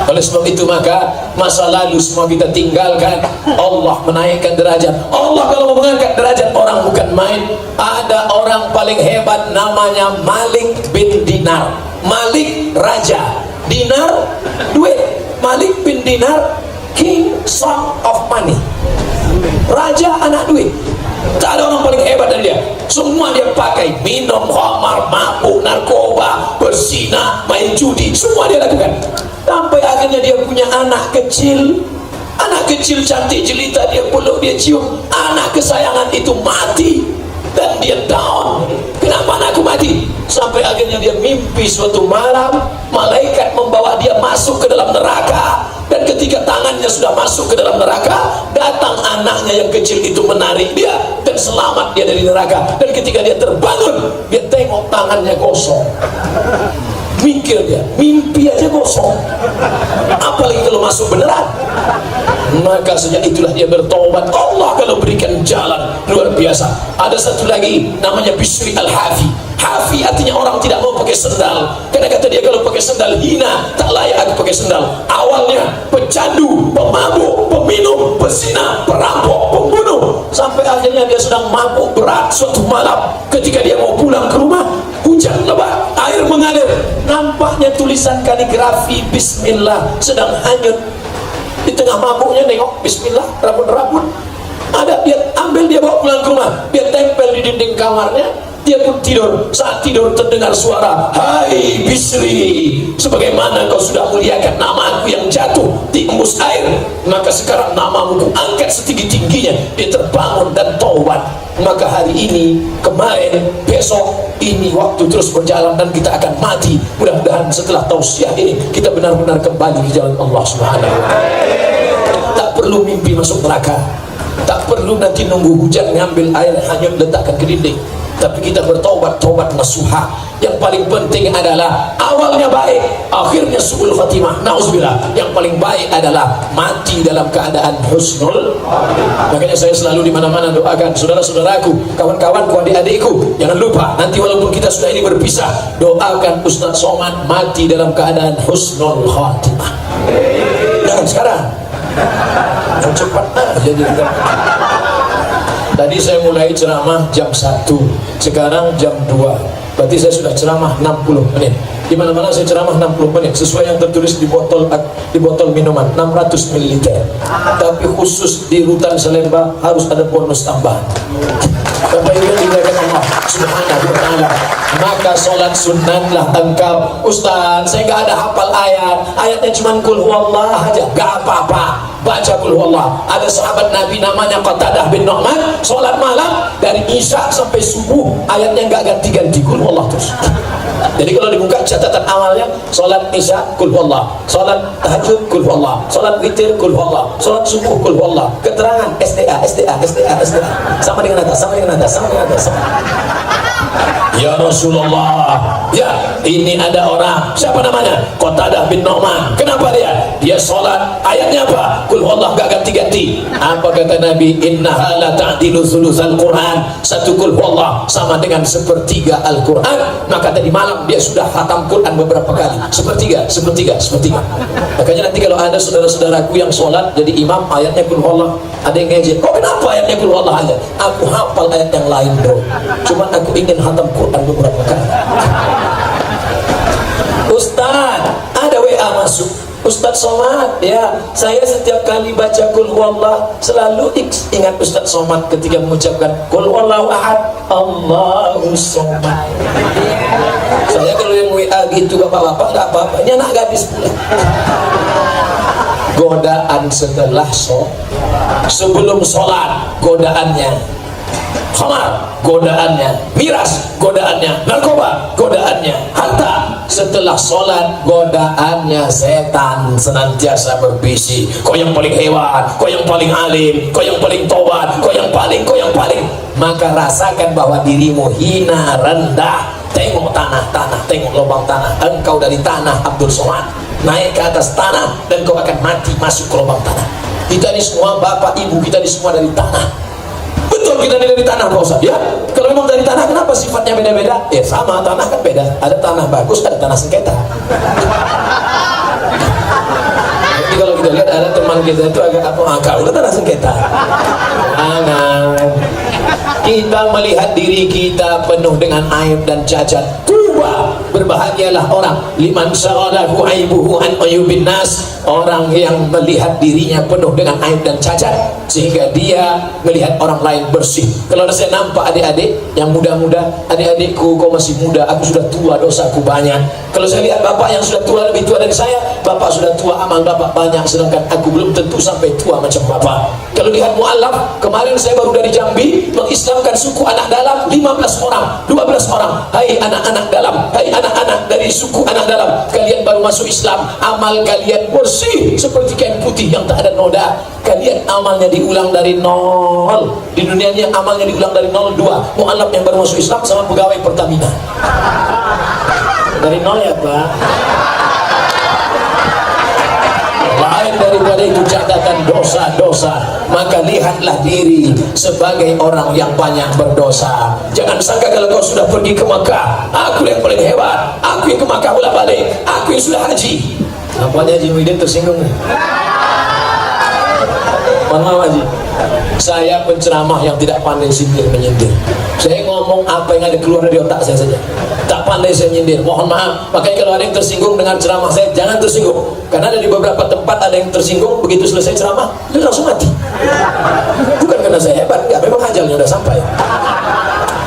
Oleh sebab itu maka masa lalu semua kita tinggalkan. Allah menaikkan derajat. Allah kalau mau mengangkat derajat orang bukan main. Ada orang paling hebat namanya Malik bin Dinar. Malik raja, Dinar duit. Malik bin Dinar king son of money, raja anak duit. Tak ada orang paling hebat dari dia. Semua dia pakai, minum khamar, mabuk, narkoba, berzina, main judi, semua dia lakukan. Sampai akhirnya dia punya anak kecil. Anak kecil cantik jelita, dia peluk, dia cium. Anak kesayangan itu mati dan dia down. Kenapa anakku mati? Sampai akhirnya dia mimpi suatu malam malaikat membawa dia masuk ke dalam neraka. Dan ketika tangannya sudah masuk ke dalam neraka, datang anaknya yang kecil itu menarik dia dan selamat dia dari neraka. Dan ketika dia terbangun, dia tengok tangannya kosong. Mikir dia, mimpi aja kosong, apalagi kalau masuk beneran. Maka sejak itulah dia bertobat. Allah kalau berikan jalan luar biasa. Ada satu lagi namanya Bisri Al-Hafi. Hafi artinya orang tidak mau pakai sendal, karena kata dia kalau pakai sendal hina, tak layak aku pakai sendal. Awalnya pecandu, pemabuk, peminum, pezina, perampok, pembunuh, sampai akhirnya dia sedang mabuk berat. Suatu malam ketika dia mau pulang ke rumah, hujan lebat, air mengalir, nampaknya tulisan kaligrafi Bismillah sedang hanyut. Di tengah mabuknya nengok Bismillah, rabun-rabun ada, dia ambil, dia bawa pulang ke rumah, dia tempel di dinding kamarnya. Dia pun tidur. Saat tidur terdengar suara, hai Bisri, sebagaimana kau sudah muliakan namaku yang jatuh di embus air, maka sekarang namamu ku angkat setinggi-tingginya. Dia terbangun dan taubat. Maka hari ini, kemarin, besok, ini waktu terus berjalan dan kita akan mati. Mudah-mudahan setelah tausiah ini kita benar-benar kembali di jalan Allah Subhanahu wa Ta'ala. Tak perlu mimpi masuk neraka, tak perlu nanti nunggu hujan ngambil air hanyut letakkan ke dinding. Tapi kita bertaubat, taubat nasuha. Yang paling penting adalah awalnya baik, akhirnya su'ul khatimah, na'udzubillah. Yang paling baik adalah mati dalam keadaan husnul. Makanya saya selalu di mana-mana doakan saudara-saudaraku, kawan-kawanku, adik-adikku, jangan lupa nanti walaupun kita sudah ini berpisah, doakan Ustaz Somad mati dalam keadaan husnul khatimah. Jangan sekarang, cepat aja jadi. Tadi saya mulai ceramah jam 1, sekarang jam 2. Berarti saya sudah ceramah 60 menit. Di mana-mana saya ceramah 60 menit sesuai yang tertulis di botol minuman 600 ml. Tapi khusus di Rutan Salemba harus ada bonus tambahan. Bapak Ibu yang dimuliakan Allah Subhanahu wa Ta'ala, maka sholat sunnahlah engkau. Ustaz, saya nggak ada hafal ayat, ayatnya cuma kul huwallah aja, nggak apa-apa. baca kul huwallah. Ada sahabat Nabi namanya Qatadah bin Nu'man, sholat malam dari isya sampai subuh ayatnya nggak ganti-ganti, kul huwallah terus. Jadi kalau dibuka catatan awalnya, sholat isya kul huwallah, sholat tahajud kul huwallah, sholat witir kul huwallah, sholat subuh kul huwallah. Keterangan SDA, SDA, SDA, SDA, sama dengan atas, sama dengan atas, sama dengan atas. Ya Rasulullah, ya ini ada orang, siapa namanya? Qatadah bin Nu'man. Kenapa dia? Dia sholat, ayatnya apa? Kul huwallah gak ganti-ganti. Apa kata Nabi? Innaha la ta'dilu thulutsal Quran. Satu kul huwallah sama dengan sepertiga Al-Quran. Maka tadi malam dia sudah khatam Quran beberapa kali. Sepertiga, sepertiga, sepertiga. Makanya nanti kalau ada saudara-saudaraku yang sholat jadi imam, ayatnya kul huwallah, ada yang ngejek, kok kenapa ayatnya kul huwallah aja? Aku hafal ayat yang lain bro, cuman aku ingin khatam Quran beberapa kali. Ustaz, ada WA masuk, Ustaz Somad, ya saya setiap kali baca kul huwallah selalu ingat Ustaz Somad ketika mengucapkan kul huwallahu ahad, Allahu somad. Saya kalau yang WA gitu bapak-bapak nggak apa-apa, ini anak gadis pula. Godaan setelah sebelum sholat, godaannya khamar, godaannya miras, godaannya narkoba, godaannya harta. Setelah sholat, godaannya setan senantiasa berbisik, kau yang paling hewan, kau yang paling alim, kau yang paling tobat, kau yang paling, kau yang paling. Maka rasakan bahwa dirimu hina, rendah. Tengok tanah-tanah, tengok lubang tanah. Engkau dari tanah Abdul Somad naik ke atas tanah dan kau akan mati masuk ke lubang tanah. Kita ini semua bapak ibu, kita ini semua dari tanah. Betul kita ini dari tanah Pak Ustaz, ya? Kalau memang dari tanah, kenapa sifatnya beda-beda? Ya sama, tanah kan beda. Ada tanah bagus, ada tanah sengketa. Jadi kalau kita lihat ada teman kita itu agak apa, udah tanah sengketa. Kita melihat diri kita penuh dengan aib dan cacat. Berbahagialah orang liman syaghalahu aibuhu an ayubin nas, orang yang melihat dirinya penuh dengan aib dan cacat sehingga dia melihat orang lain bersih. Kalau saya nampak adik-adik yang muda-muda, adik-adikku kau masih muda, aku sudah tua, dosaku banyak. Kalau saya lihat bapak yang sudah tua, lebih tua dari saya, bapak sudah tua, amal bapak banyak, sedangkan aku belum tentu sampai tua macam bapak. Kalau lihat mu'alaf, kemarin saya baru dari Jambi mengislamkan suku anak dalam 15 orang, 12 orang. Hai anak-anak dalam, hai anak-anak dari suku anak dalam, kalian baru masuk Islam, amal kalian bersih seperti kain putih yang tak ada noda. Kalian amalnya diulang dari nol, di dunianya amalnya diulang dari 02. Mu'alaf yang baru masuk Islam sama pegawai Pertamina dari nol, ya Pak. Lain daripada itu catatan dosa-dosa. Maka lihatlah diri sebagai orang yang banyak berdosa. Jangan sangka kalau kau sudah pergi ke Makkah, aku yang paling hebat, aku yang ke Makkah bolak-balik, aku yang sudah haji. Nampaknya Haji Muhyiddin tersinggung. Mana Haji? Saya penceramah yang tidak pandai sindir menyindir. Saya ngomong apa yang ada keluar dari otak saya saja. Tak pandai saya menyindir. Mohon maaf. Makanya kalau ada yang tersinggung dengan ceramah saya, jangan tersinggung. Karena dari beberapa tempat ada yang tersinggung, begitu selesai ceramah, dia langsung mati. Bukan karena saya hebat, enggak, memang ajalnya udah sampai.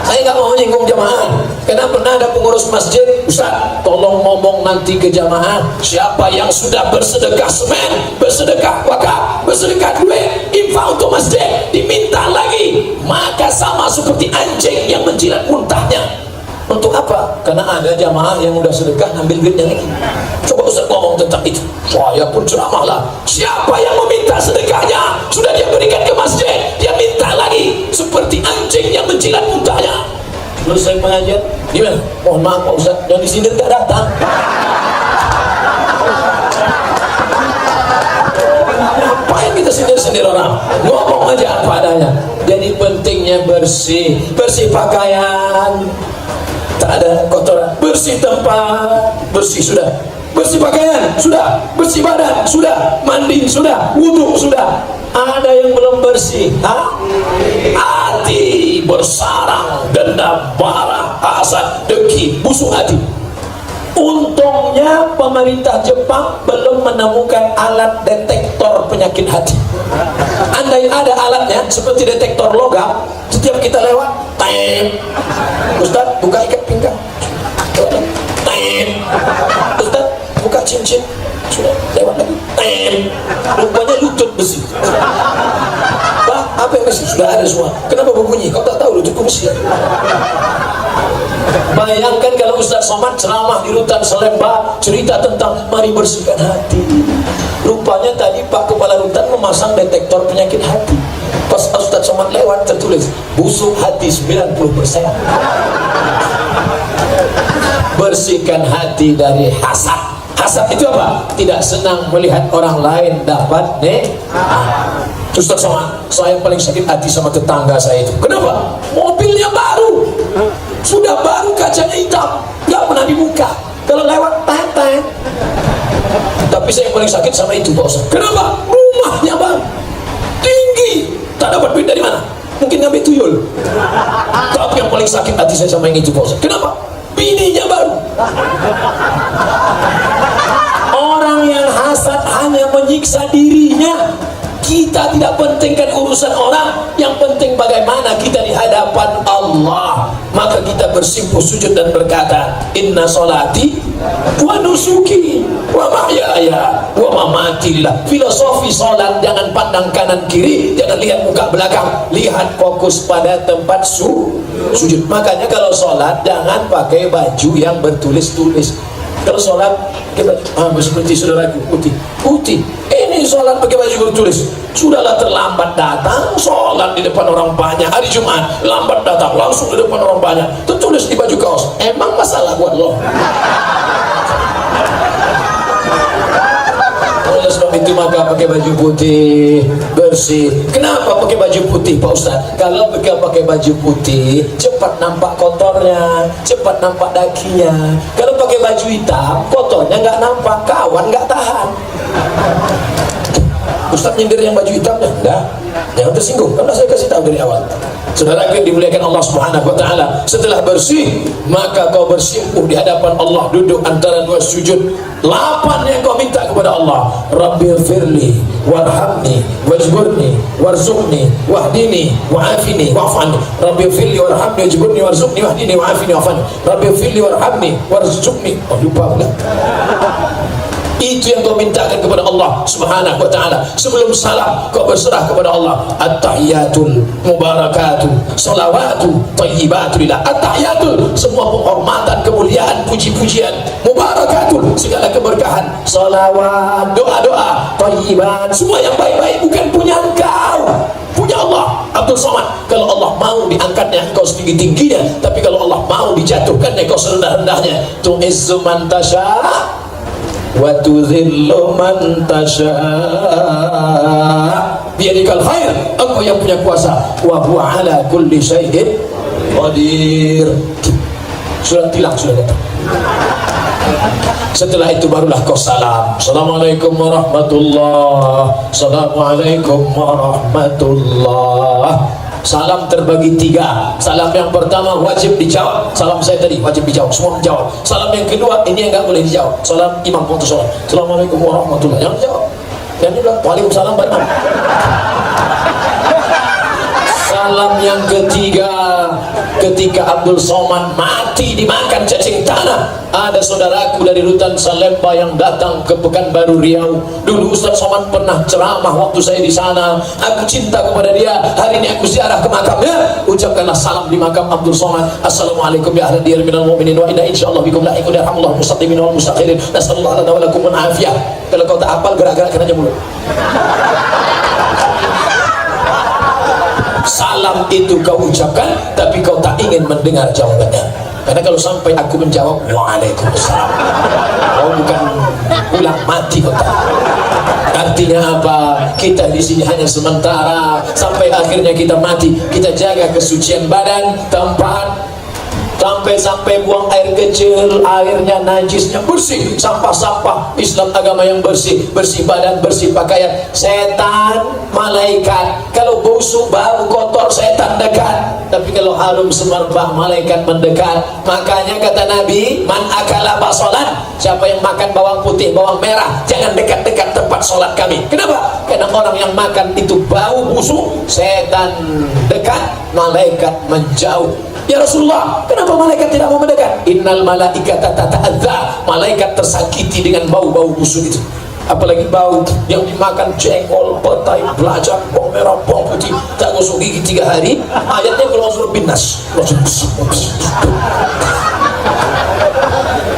Saya nggak mau nyinggung jamaah. Karena pernah ada pengurus masjid, Ustaz, tolong ngomong nanti ke jamaah, siapa yang sudah bersedekah semen, bersedekah wakaf, bersedekah duit, infak untuk masjid, diminta lagi, maka sama seperti anjing yang menjilat muntahnya. Untuk apa? Karena ada jamaah yang udah sedekah ngambil duitnya lagi. Coba Ustaz ngomong tentang itu. Saya pun ceramahlah, siapa yang meminta sedekahnya sudah dia berikan ke masjid, dia minta lagi seperti anjing yang menjilat muntahnya. Selesai pengajian, gimana? Mohon maaf Pak Ustaz, yang disindir gak datang. Ngapain kita sindir-sindir orang? Ngomong aja apa adanya. Jadi pentingnya bersih, bersih pakaian, tak ada kotoran, bersih tempat, bersih sudah, bersih pakaian sudah, bersih badan sudah, mandi sudah, wudhu sudah. Ada yang belum bersih, hati bersarang, dendam, marah, hasad, dengki, busuk hati. Untungnya pemerintah Jepang belum menemukan alat detektor penyakit hati. Andai ada alatnya seperti detektor logam, setiap kita lewat, tem, Ustaz buka ikat pinggang, tem, Ustaz buka cincin, sudah lewat lagi, rupanya lutut besi. Pak, apa yang besi? Sudah ada semua. Kenapa berbunyi? Kau tak tahu lututku besi. Bayangkan kalau Ustaz Somad ceramah di rutan Salemba, cerita tentang mari bersihkan hati. Rupanya tadi Pak Kepala Rutan memasang detektor penyakit hati. Pas Ustaz Somad lewat tertulis busuk hati 90%. Bersihkan hati dari hasad. Hasad itu apa? Tidak senang melihat orang lain dapat Ustaz Somad, saya paling sakit hati sama tetangga saya itu. Kenapa? Mobilnya baru, sudah baru, kacanya hitam, nggak pernah dibuka. Kalau lewat teng. Tapi saya paling sakit sama itu Pak Ustaz. Kenapa? Rumahnya baru, tinggi, tak dapat duit dari mana? Mungkin ngambil tuyul. Tapi yang paling sakit hati saya sama yang itu Pak Ustaz. Kenapa? Bininya baru. Orang yang hasad hanya menyiksa dirinya. Kita tidak pentingkan urusan orang, yang penting bagaimana kita di hadapan Allah. Maka kita bersimpuh sujud dan berkata, inna solati wa nusuki wa mahyaya wa mamati lillah. Filosofi solat, jangan pandang kanan kiri, jangan lihat muka belakang, lihat fokus pada tempat sujud. Makanya kalau solat jangan pakai baju yang bertulis-tulis. Kalau sholat seperti saudaraku putih, ini sholat pakai baju bertulis, sudahlah terlambat datang, sholat di depan orang banyak, hari Jumat lambat datang, langsung di depan orang banyak, tertulis di baju kaos, emang masalah buat lo? Oleh sebab itu maka pakai baju putih bersih. Kenapa pakai baju putih Pak Ustaz? Kalau pakai baju putih cepat nampak kotornya, cepat nampak dakinya. Kalau pakai baju hitam kotornya nggak nampak, kawan nggak tahan. Ustaz nyindir yang baju hitamnya, enggak, jangan tersinggung, karena saya kasih tahu dari awal. Saudara yang dimuliakan Allah Subhanahu wa taala, setelah bersih maka kau bersimpuh di hadapan Allah, duduk antara dua sujud. 8 yang kau minta kepada Allah, Rabbighfirli warhamni wajburni warzuqni wahdini wa'afini wa'fani. Rabbighfirli warhamni wajburni warzuqni wahdini wa'afini wa'fani. Rabbighfirli warhamni warzuqni. Oh, lupa pula. Itu yang kau mintakan kepada Allah Subhanahu wa ta'ala. Sebelum salam kau berserah kepada Allah, at-tahiyatul mubarakatuh salawatu thayyibatu lillah. At-tahiyatul, semua penghormatan, kemuliaan, puji-pujian, mubarakatul, segala keberkahan, salawat, doa-doa, thayyibat, semua yang baik-baik bukan punya engkau, punya Allah. Abdul Somad, kalau Allah mau diangkatnya engkau setinggi-tingginya, tapi kalau Allah mau dijatuhkannya engkau serendah-rendahnya. Tu'izzu man tasha' wa tuzillu man tasha' biyadikal khair, engkau yang punya kuasa, wa huwa ala kulli syai'in qadir. Sudah tilang, sudah datang. Setelah itu barulah kau salam. Assalamualaikum warahmatullah. Assalamualaikum warahmatullah. Salam terbagi 3. Salam yang pertama wajib dijawab. Salam saya tadi wajib dijawab, semua menjawab. Salam yang kedua ini yang enggak boleh dijawab. Salam imam waktu sholat, Assalamualaikum warahmatullahi, yang dijawab. Yang ini bilang waalaikumsalam benar. Salam yang ketiga, ketika Abdul Somad mati dimakan cacing tanah, ada saudaraku dari rutan Salemba yang datang ke Pekanbaru Riau. Dulu Ustaz Somad pernah ceramah waktu saya di sana. Aku cinta kepada dia. Hari ini aku ziarah ke makamnya. Ucapkanlah salam di makam Abdul Somad. Assalamualaikum ya ahla diyar minal mu'minin wa inna insyaallah bikum lahiqun yarhamullah mustaqdimin wal mustakhirin. Nasallallahu lana wa lakum al-afiyah. Kalau kau tak hafal gerak-gerakkan aja mulut. Salam itu kau ucapkan, tapi kau tak ingin mendengar jawabannya. Karena kalau sampai aku menjawab waalaikumsalam, kau bukan pulang mati kau tak. Artinya apa? Kita di sini hanya sementara, sampai akhirnya kita mati. Kita jaga kesucian badan, tempat, sampai buang air kecil, airnya najisnya bersih, sampah-sampah. Islam agama yang bersih, bersih badan, bersih pakaian. Setan, malaikat, kalau busuk, bau, kotor, setan dekat. Tapi kalau harum semerbak, malaikat mendekat. Makanya kata Nabi, man akala basolat, siapa yang makan bawang putih, bawang merah, jangan dekat-dekat tempat sholat kami. Kenapa? Karena orang yang makan itu bau busuk, setan dekat, malaikat menjauh. Ya Rasulullah, kenapa malaikat tidak mau mendekat? Innal malaikata tata'adza, malaikat tersakiti dengan bau-bau busuk itu. apalagi bau yang dimakan jengkol, petai, belajar, bawang merah, bawang putih, tak gosok gigi 3 hari. Ayatnya kalau langsung binas,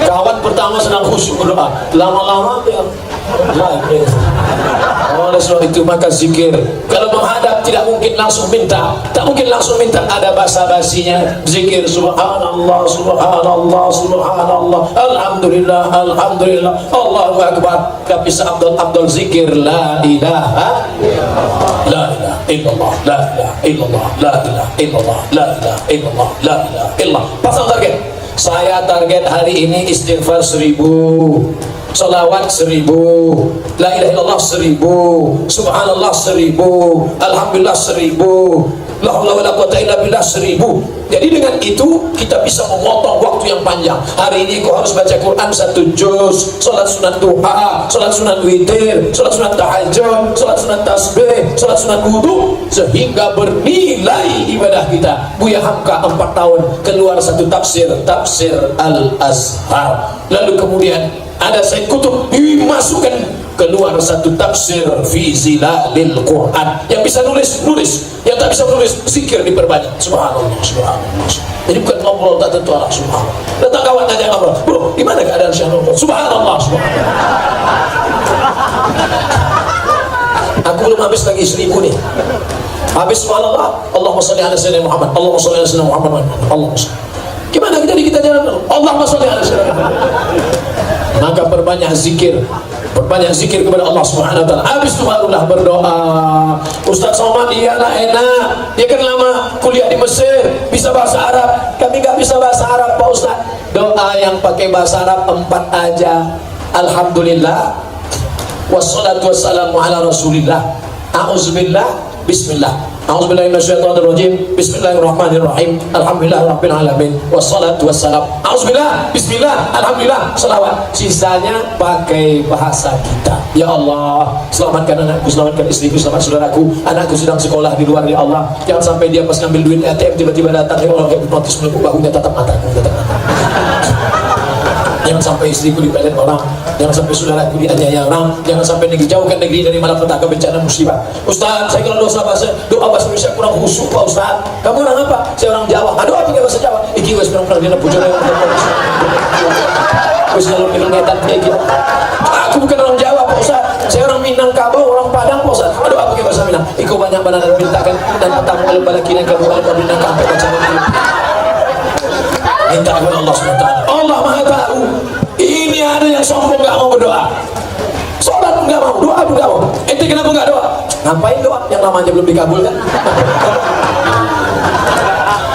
kawan pertama senang khusyuk berdoa, lama-lama dia lain. Oleh sebab itu maka zikir kalau menghadap tidak mungkin langsung minta, tak mungkin langsung minta, ada basa-basinya. Zikir subhanallah, subhanallah, subhanallah, alhamdulillah, alhamdulillah, Allahu akbar. Tapi seabdul zikir la ilaha illallah, la ilaha illallah, la ilaha illallah, la ilaha illallah, la ilaha illallah. Pasang target. Saya target hari ini istighfar 1000, salawat 1000, la ilaha illallah 1000, subhanallah 1000, alhamdulillah 1000, la haula wala quwwata illa billah 1000. Jadi dengan itu kita bisa memotong waktu yang panjang. Hari ini kau harus baca Quran 1 juz, salat sunat duha, salat sunat witir, salat sunat tahajud, salat sunat tasbih, salat sunat wudu, sehingga bernilai ibadah kita. Buya Hamka 4 tahun keluar satu tafsir Al-Azhar. Lalu kemudian ada Said Kutub dimasukkan keluar satu tafsir fi zilalil Quran. Yang bisa nulis, yang tak bisa nulis zikir diperbanyak. Subhanallah, subhanallah. Jadi bukan ngobrol tak tentu arah. Subhanallah. Datang kawan tanya ngobrol, bro, gimana keadaan Syahrir? Subhanallah, subhanallah. Aku belum habis lagi 1000 nih. Habis subhanallah, Allahumma shalli ala sayyidina Muhammad, Allahumma shalli ala sayyidina Muhammad, Allahumma shalli. Gimana kita jalan? Allahumma shalli ala sayyidina Muhammad. Maka perbanyak zikir kepada Allah Subhanahu wa taala. Habis itu barulah berdoa. Ustaz Somad iyalah enak, dia kan lama kuliah di Mesir, bisa bahasa Arab. Kami nggak bisa bahasa Arab Pak Ustaz. Doa yang pakai bahasa Arab 4 aja. Alhamdulillah, wassalatu wassalamu ala rasulillah, a'udzubillah, bismillah, a'udzubillahi minasyaitonirrajim, bismillahirrahmanirrahim, alhamdulillahirabbil alamin, wassalatu wassalam, a'udzubillah, bismillah, alhamdulillah, salawat. Sisanya pakai bahasa kita. Ya Allah, selamatkan anakku, selamatkan istriku, selamat saudaraku. Anakku sedang sekolah di luar, ya Allah. Jangan sampai dia pas ngambil duit ATM tiba-tiba datang, ya Allah, kayak hipnotis melukuk bahunya, tatap mata. Jangan sampai istriku dipelet orang, jangan sampai saudaraku dianiaya orang, jangan sampai dijauhkan negeri dari malapetaka bencana musibah. Ustaz, saya kalau doa bahasa Indonesia kurang khusyuk Pak Ustaz. Kamu orang apa? Saya orang Jawa. Aduh, apa bahasa Jawa? Iki wes pernah dina bujana. Wes selalu minum ngetan kayak gitu. Aku bukan orang Jawa Pak Ustaz. Saya orang Minangkabau, orang Padang Pak Ustaz. Aduh, apa bahasa Minang? Iku banyak banana dan mintakan dan petang kalau balik kini ke bukan Minang sampai baca ini. Minta kepada Allah SWT. Allah Maha Tahu. Ini ada yang sombong gak mau berdoa. Sholat pun gak mau, doa pun gak mau. Ente kenapa gak doa? Ngapain doa? Yang namanya belum dikabulkan.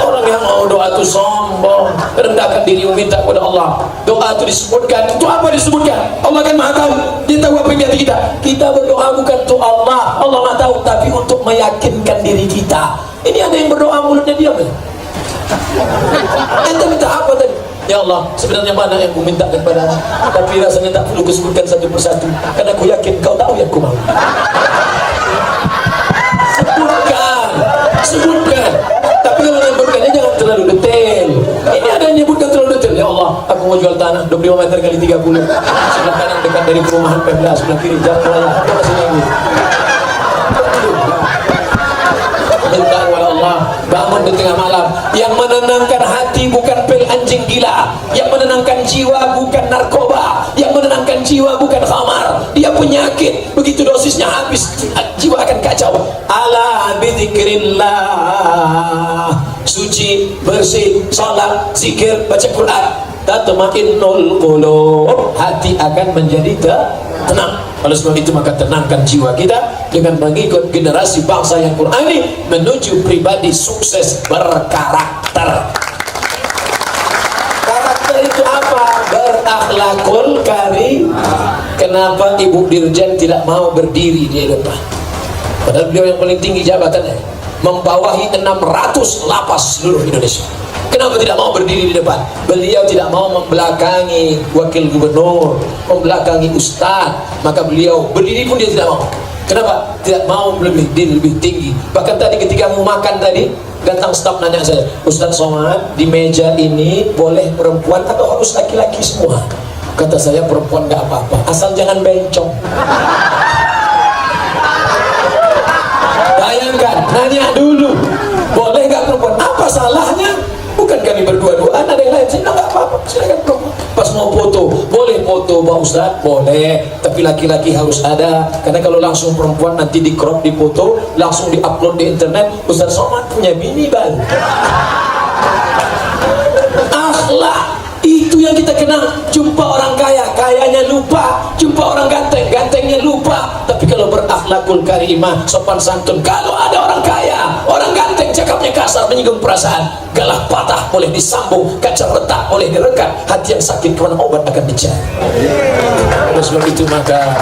Orang yang mau doa itu sombong, rendahkan diri meminta kepada Allah. Doa itu disebutkan. Itu apa disebutkan? Allah kan Maha Tahu. Dia tahu apa yang di hati kita. Kita berdoa bukan untuk Allah, Allah Maha Tahu, tapi untuk meyakinkan diri kita. Ini ada yang berdoa mulutnya diam ya. Ente minta apa tadi? Ya Allah, sebenarnya mana yang ku minta kepada-Mu, tapi rasanya tak perlu kusebutkan satu persatu, karena aku yakin Kau tahu yang ku mau. Sebutkan. Tapi kalau menyebutkannya jangan terlalu detail. Ini ada yang menyebutkan terlalu detail. Ya Allah, aku mau jual tanah 25 meter kali 30, sebelah kanan dekat dari perumahan Pemda, sebelah kiri jalan raya. Apa maksudnya ini? Minta kepada Allah, bangun di tengah malam. Yang menenangkan hati bukan pil anjing gila, yang menenangkan jiwa bukan narkoba, yang menenangkan jiwa bukan khamar. Dia penyakit, begitu dosisnya habis jiwa akan kacau. Ala bizikrillah, suci, bersih, salat, zikir, baca Quran, tatma'innul qulub, hati akan menjadi tenang. Oleh sebab itu maka tenangkan jiwa kita dengan mengikut generasi bangsa yang Qurani menuju pribadi sukses berkarakter. Karakter itu apa? Berakhlakul karim. Kenapa Ibu Dirjen tidak mau berdiri di depan? Padahal beliau yang paling tinggi jabatannya, membawahi 600 lapas seluruh Indonesia. Kenapa tidak mau berdiri di depan? Beliau tidak mau membelakangi wakil gubernur, membelakangi ustaz. Maka beliau berdiri pun dia tidak mau. Kenapa? Tidak mau lebih tinggi. Bahkan tadi ketika mau makan tadi, datang staf nanya saya, Ustaz Somad, di meja ini boleh perempuan atau harus laki-laki semua? Kata saya, perempuan gak apa-apa, asal jangan bencong. Bayangkan, nanya dulu, boleh gak perempuan? Apa salahnya? Bukan kami berdua-duaan, ada yang lain. Saya gak apa-apa, silakan perempuan. Pas mau foto, boleh foto Pak Ustaz? Boleh, tapi laki-laki harus ada. Karena kalau langsung perempuan nanti di crop, di foto, langsung di upload di internet, Ustaz Somad punya bini bang. Akhlak itu yang kita kenal. Jumpa orang kaya, kayanya lupa. Jumpa orang ganteng, gantengnya lupa. Tapi kalau berakhlakul karimah, sopan santun, kalau ada orang kaya, orang ganteng, cakapnya kasar, menyinggung perasaan, galah patah boleh disambung, kaca retak boleh direkat, hati yang sakit kemana obat akan dicari. Oleh sebab itu maka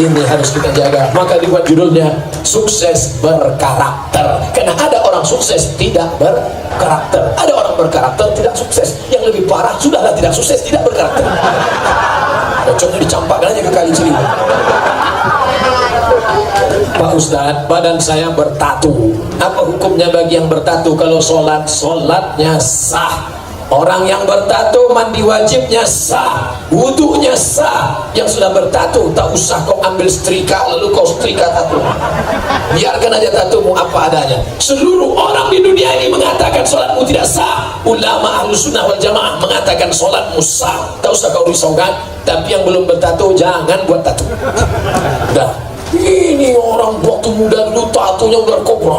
ini harus kita jaga. Maka dibuat judulnya sukses berkarakter. Karena ada orang sukses tidak berkarakter, ada orang berkarakter tidak sukses. Yang lebih parah, sudahlah tidak sukses, tidak berkarakter. Bocoknya dicampakkan aja ke kali Ciliwung. Pak Ustadz, badan saya bertatu. Apa hukumnya bagi yang bertatu? Kalau sholat, sholatnya sah. Orang yang bertatu mandi wajibnya sah, wudunya sah. Yang sudah bertatu tak usah kau ambil setrika lalu kau setrika tatu. Biarkan aja tatumu apa adanya. Seluruh orang di dunia ini mengatakan sholatmu tidak sah. Ulama Ahlus Sunnah wal Jamaah mengatakan sholatmu sah. Tak usah kau risaukan. Tapi yang belum bertatu jangan buat tatu. Dah. Ini orang waktu muda dulu tatunya ular kobra,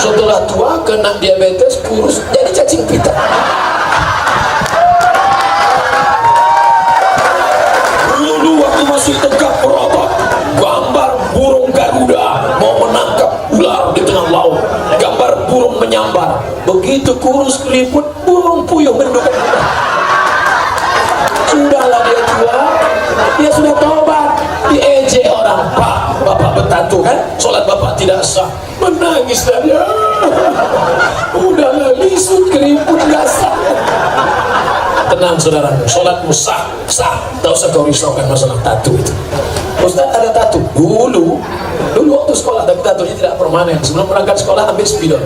setelah tua kena diabetes, kurus jadi cacing pita. Dulu waktu masih tegak berotot, gambar burung Garuda mau menangkap ular di tengah laut, gambar burung menyambar. Begitu kurus keriput, burung puyuh mendukung. Sudahlah dia tua, dia sudah tobat, diejek orang. Pak, bapak bertatu kan, sholat bapak tidak sah. Menangis dia, udah lisut keriput gak sah. Tenang saudaraku, sholatmu sah, sah. Tak usah kau risaukan masalah tatu itu. Ustaz ada tatu dulu waktu sekolah, tapi tatunya tidak permanen. Sebelum berangkat sekolah ambil spidol.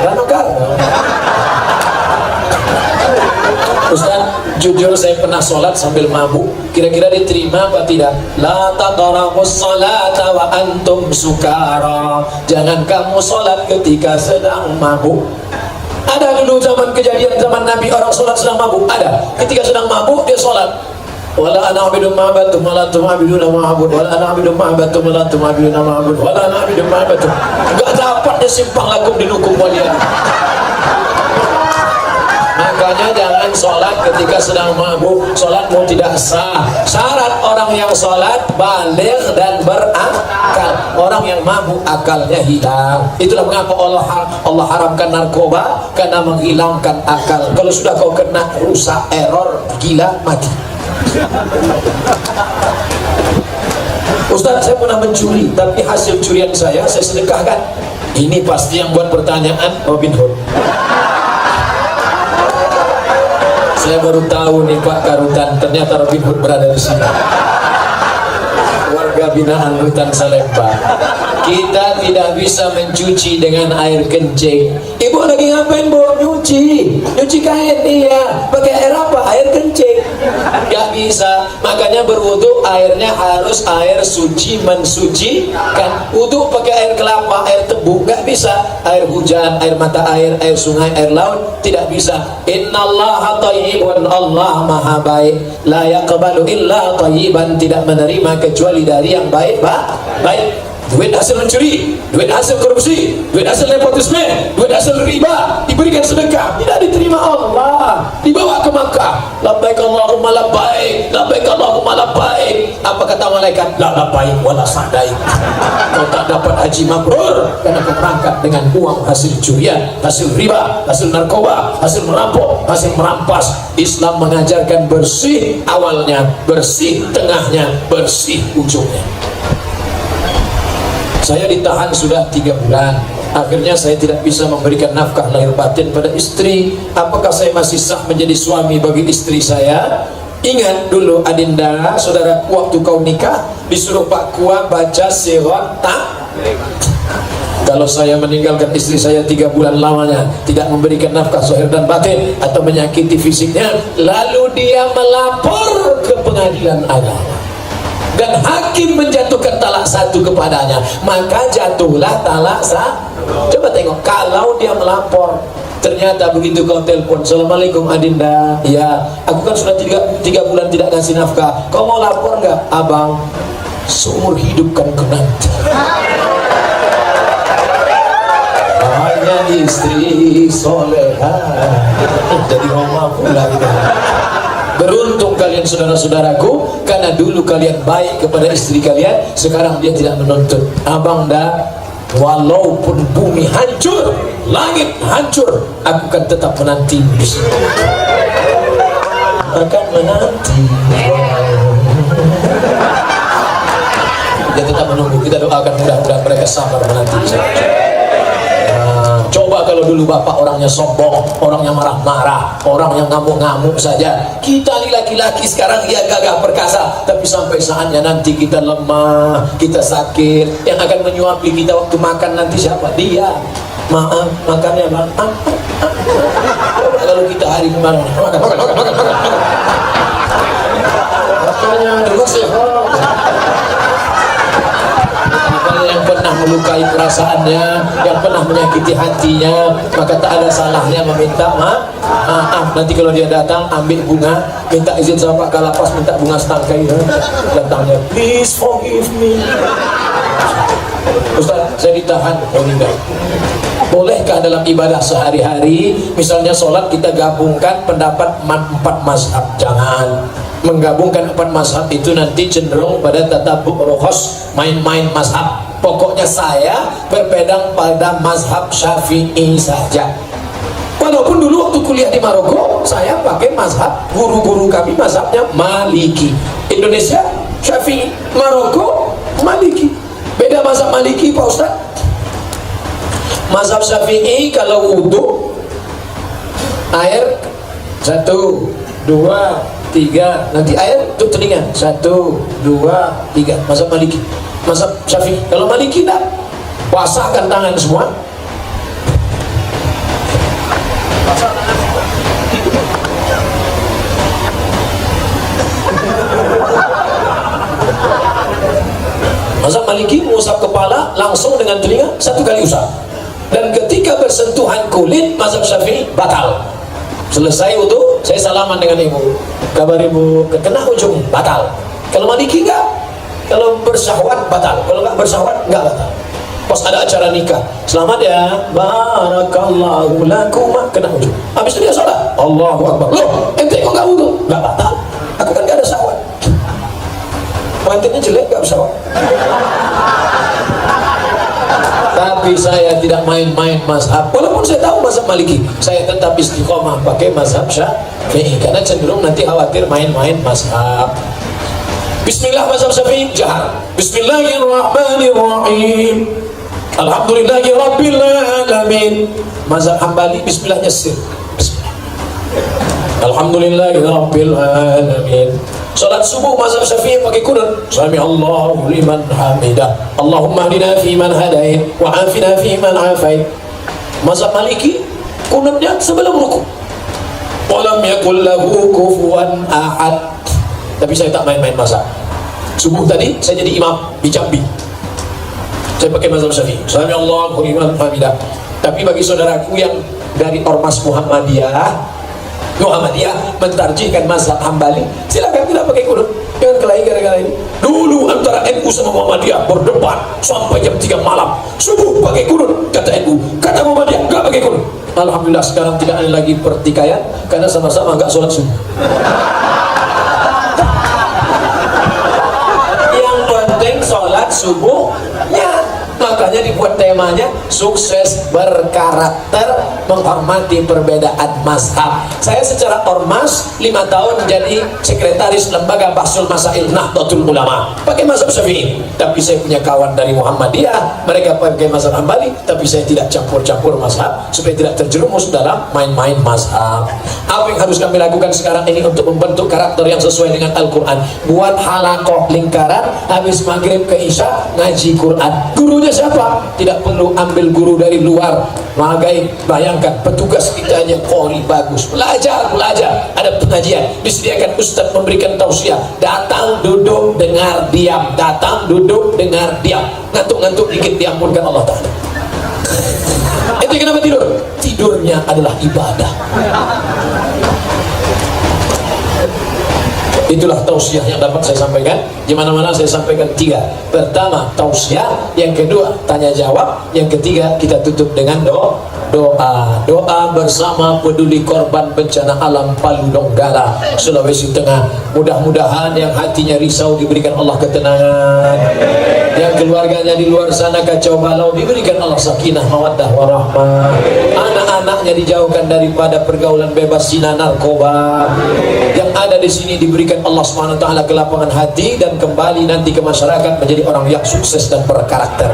Ranokar. Ustaz, jujur saya pernah sholat sambil mabuk. Kira-kira diterima apa tidak? La taqrabus sholata wa antum sukara. Jangan kamu sholat ketika sedang mabuk. Ada dulu zaman kejadian zaman Nabi orang sholat sedang mabuk. Ada. Ketika sedang mabuk dia sholat. Wala ana abidu ma'abatum wala tum'abiduna ma'abud wala ana abidu ma'abatum wala tum'abiduna ma'abud wala ana abidu ma'abatum. Gak dapat dia simpang lakum dinukum walian. Makanya jangan sholat ketika sedang mabuk. Sholatmu tidak sah. Syarat orang yang sholat baligh dan berakal. Orang yang mabuk akalnya hilang. Itulah mengapa Allah haramkan narkoba, karena menghilangkan akal. Kalau sudah kau kena rusak, error, gila, mati. Ustaz, saya pernah mencuri, tapi hasil curian saya sedekahkan. Ini pasti yang buat pertanyaan Robin Hood. Saya baru tahu nih Pak Karutan, ternyata Robin Hood berada di sini. Warga binaan Rutan Salemba. Kita tidak bisa mencuci dengan air kencing. Ibu lagi ngapain Bu? Nyuci kain. Iya. Pakai air apa? Air kencing. Gak bisa. Makanya berwudu airnya harus air suci, mensucikan. Wudu pakai air kelapa, air tebu, gak bisa. Air hujan, air mata air sungai, air laut, tidak bisa. Innallaha thayyibun, Allah maha baik. La yaqbalu illa thayyiban, tidak menerima kecuali dari yang baik. Baik. Duit hasil mencuri, duit hasil korupsi, duit hasil nepotisme, duit hasil riba diberikan sedekah, tidak diterima Allah. Dibawa ke Makkah, labbaik Allahumma labbaik, labbaik Allahumma labbaik. Apa kata malaikat? La labbaik wala sa'daik. Kau tak dapat haji mabrur karena kau berangkat dengan uang hasil curian, hasil riba, hasil narkoba, hasil merampok, hasil merampas. Islam mengajarkan bersih awalnya, bersih tengahnya, bersih ujungnya. Saya ditahan sudah 3 bulan. Akhirnya saya tidak bisa memberikan nafkah lahir batin pada istri. Apakah saya masih sah menjadi suami bagi istri saya? Ingat dulu Adinda, saudara, waktu kau nikah disuruh Pak Kua baca sirat takrib. Kalau saya meninggalkan istri saya 3 bulan lamanya, tidak memberikan nafkah zahir dan batin atau menyakiti fisiknya, lalu dia melapor ke pengadilan agama dan hakim menjatuhkan talak satu kepadanya, maka jatuhlah talak satu. Coba tengok, kalau dia melapor, ternyata begitu kau telepon, Assalamualaikum Adinda, ya aku kan sudah tiga bulan tidak kasih nafkah, kau mau lapor nggak? Abang, seumur hidup kan kau nanti hanya istri soleha jadi Roma pula gitu. Beruntung kalian saudara-saudaraku, karena dulu kalian baik kepada istri kalian, sekarang dia tidak menuntut. Abang dah, walaupun bumi hancur, langit hancur, aku kan tetap menanti. Akan menanti. Dia tetap menunggu. Kita doakan mudah-mudahan mereka sabar menanti. Coba kalau dulu bapak orangnya sombong, orangnya marah-marah, orang yang ngamuk-ngamuk saja. Kita ini laki-laki sekarang ya gagah perkasa, tapi sampai saatnya nanti kita lemah, kita sakit, yang akan menyuapi kita waktu makan nanti siapa? Dia. Maaf, makannya bang. Kalau kita hari kemarin makan. Makanya dulu sehat. Yang pernah melukai perasaannya, yang pernah menyakiti hatinya, maka tak ada salahnya meminta maaf. Nanti kalau dia datang, ambil bunga, minta izin sama Pak Kalapas, minta bunga setangkai. Datangnya, please forgive me. Ustaz, saya ditahan. Oh enggak. Bolehkah dalam ibadah sehari-hari, misalnya sholat, kita gabungkan pendapat 4 mazhab? Jangan. Menggabungkan 4 mazhab itu nanti cenderung pada tatabuk rukhas, main-main mazhab. Pokoknya saya berpegang pada mazhab Syafi'i saja. Walaupun dulu waktu kuliah di Maroko, saya pakai mazhab, guru-guru kami mazhabnya Maliki. Indonesia Syafi'i, Maroko Maliki. Beda mazhab Maliki Pak Ustaz. Mazhab Syafi'i kalau wudu, air 1, 2, 3, nanti air untuk telinga 1, 2, 3. Mazhab Maliki. Mazhab Syafi'i, kalau Maliki tak, basahkan tangan semua. Mazhab Maliki mengusap kepala langsung dengan telinga 1 kali usap, dan ketika bersentuhan kulit mazhab Syafi'i batal. Selesai wudu, saya salaman dengan ibu, kabar ibu, kena ujung, batal. Kalau Maliki enggak. Kalau bersyahwat batal, kalau nggak bersyahwat nggak batal. Pas ada acara nikah, selamat ya, barakallahu lakum, kena ujung. Habis itu dia sholat, Allahu Akbar. Loh, ente kok nggak wudu? Nggak batal. Aku kan nggak ada syahwat. Pengantinnya jelek nggak bersyahwat. Tapi saya tidak main-main mazhab. Walaupun saya tahu mazhab Maliki, saya tetap istiqomah pakai mazhab Syafi'i, karena cenderung nanti khawatir main-main mazhab. Bismillah mazhab Syafi'i jahar. Bismillahirrahmanirrahim. Alhamdulillahi rabbil alamin. Mazhab Hambali bismillahnya sir. Bismillah. Alhamdulillahi rabbil alamin. Salat subuh mazhab Syafi'i pakai kunut. Sami Allahu liman hamidah. Allahumma hdina fi man hadait wa afina fi man afait. Mazhab Maliki kunutnya sebelum rukuk. Wa lam yakul lahu kufuwan ahad. Tapi saya tak main-main mazhab. Subuh tadi saya jadi imam di Jambi, saya pakai mazhab Syafi'i. Sami Allahu liman hamidah. Tapi bagi saudaraku yang dari Ormas Muhammadiyah mentarjihkan mazhab Hambali, silakan tidak pakai kunut. Jangan kelahi gara-gara ini. Dulu antara NU sama Muhammadiyah berdebat sampai jam 3 malam. Subuh pakai kunut, kata NU, kata Muhammadiyah nggak pakai kunut. Alhamdulillah sekarang tidak ada lagi pertikaian karena sama-sama nggak sholat subuh. Sholat subuhnya, makanya dibuat temanya sukses berkarakter menghormati perbedaan mazhab. Saya secara ormas 5 tahun menjadi sekretaris lembaga Bahsul Masail Nahdlatul Ulama pakai mazhab Syafi'i, tapi saya punya kawan dari Muhammadiyah, mereka pakai mazhab Hambali, tapi saya tidak campur-campur mazhab supaya tidak terjerumus dalam main-main mazhab. Apa yang harus kami lakukan sekarang ini untuk membentuk karakter yang sesuai dengan Al-Quran? Buat halakoh lingkaran, habis maghrib ke isya ngaji Quran. Gurunya siapa? Tidak perlu ambil guru dari luar. Maka bayangkan petugas kita hanya qori bagus, belajar, ada pengajian, disediakan ustaz memberikan tausiah, datang duduk dengar diam, datang duduk dengar diam, ngantuk-ngantuk dikit diampunkan Allah Ta'ala. Itu kenapa tidur? Tidurnya adalah ibadah. Itulah tausiah yang dapat saya sampaikan. Di mana-mana saya sampaikan 3. Pertama tausiah, yang kedua tanya jawab, yang ketiga kita tutup dengan doa bersama peduli korban bencana alam Palu Donggala, Sulawesi Tengah. Mudah-mudahan yang hatinya risau diberikan Allah ketenangan, yang keluarganya di luar sana kacau balau diberikan Allah sakinah mawaddah warahmah, anak-anaknya dijauhkan daripada pergaulan bebas zina narkoba, yang ada di sini diberikan Allah SWT kelapangan hati dan kembali nanti ke masyarakat menjadi orang yang sukses dan berkarakter.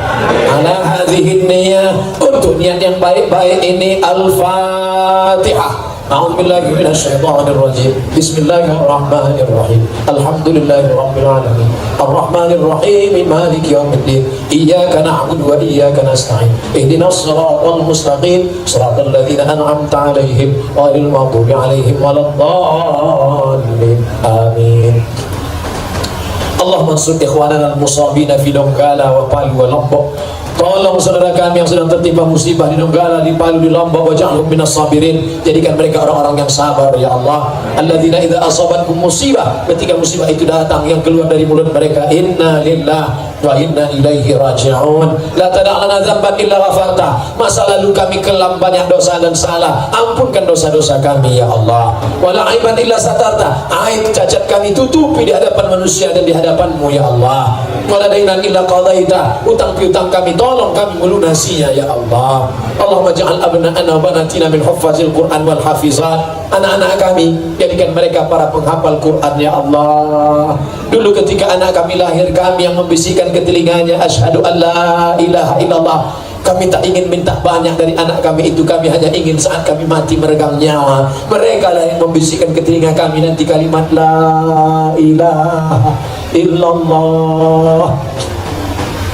Ala hadhihi niyyah, untuk niat yang baik-baik ini. Al-Fatihah. A'udzubillahi minasyaitonir rajim. Bismillahirrahmanirrahim. Alhamdulillahirabbil alamin. Arrahmanir rahim. Maliki yaumiddin. Iyyaka na'budu wa iyyaka nasta'in. Ihdinas siratal mustaqim. Siratal ladzina an'amta 'alaihim ghairil maghdubi 'alaihim waladdallin. Amin. Allahumma ansur ikhwanana al-musabina fi Donggala wa Palu wa Lombok. Tolong saudara kami yang sedang tertimpa musibah di Donggala, di Palu, di Lombok. Waj'alhum minas sabirin. Jadikan mereka orang-orang yang sabar ya Allah. Alladzina idza asabatkum musibah, ketika musibah itu datang, yang keluar dari mulut mereka inna lillahi wa inna ilaihi raji'un. La tada' lana dzamban illa ghafarta. Masa lalu kami kelam banyak dosa dan salah, ampunkan dosa-dosa kami ya Allah. Wala aiban illa satarta. Aib cacat kami tutupi di hadapan manusia dan di hadapan-Mu ya Allah. Wala dainan illa qadaita. Utang piutang kami tolong kami melunasinya ya Allah. Allahumma ja'al abna'ana wa banatina min huffazil Qur'an wal hafizat. Anak-anak kami jadikan mereka para penghafal Quran ya Allah. Dulu ketika anak kami lahir, kami yang membisikkan ke telinganya asyhadu an la ilaha illallah. Kami tak ingin minta banyak dari anak kami itu, kami hanya ingin saat kami mati meregang nyawa, mereka lah yang membisikkan ke telinga kami nanti kalimat la ilaha illallah.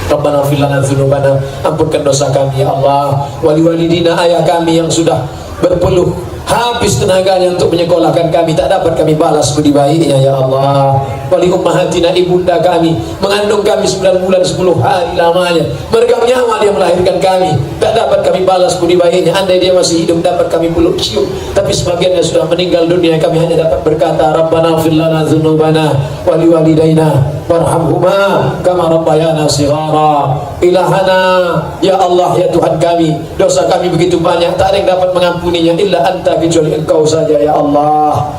Rabbana fir lana dzunubana, ampunkan dosa kami ya Allah. Wali walidina, ayah kami yang sudah berpeluh habis tenaganya untuk menyekolahkan kami, tak dapat kami balas budi baiknya ya Allah. Wali ummahatina, ibunda kami mengandung kami 9 bulan 10 hari lamanya, meregang nyawa dia melahirkan kami, tak dapat kami balas budi baiknya. Andai dia masih hidup dapat kami peluk cium, tapi sebagiannya sudah meninggal dunia. Kami hanya dapat berkata Rabbana fir lana dzunubana wali walidaina warhamhuma kama rabbayana shighara. Ilahana, ya Allah ya Tuhan kami, dosa kami begitu banyak, tak ada yang dapat mengampuninya illa anta, kecuali Engkau saja ya Allah.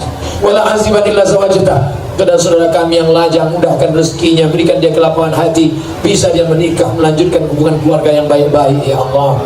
Wala aziban illa zawajta. Kepada saudara kami yang lajang, mudahkan rezekinya, berikan dia kelapangan hati, bisa dia menikah, melanjutkan hubungan keluarga yang baik-baik ya Allah.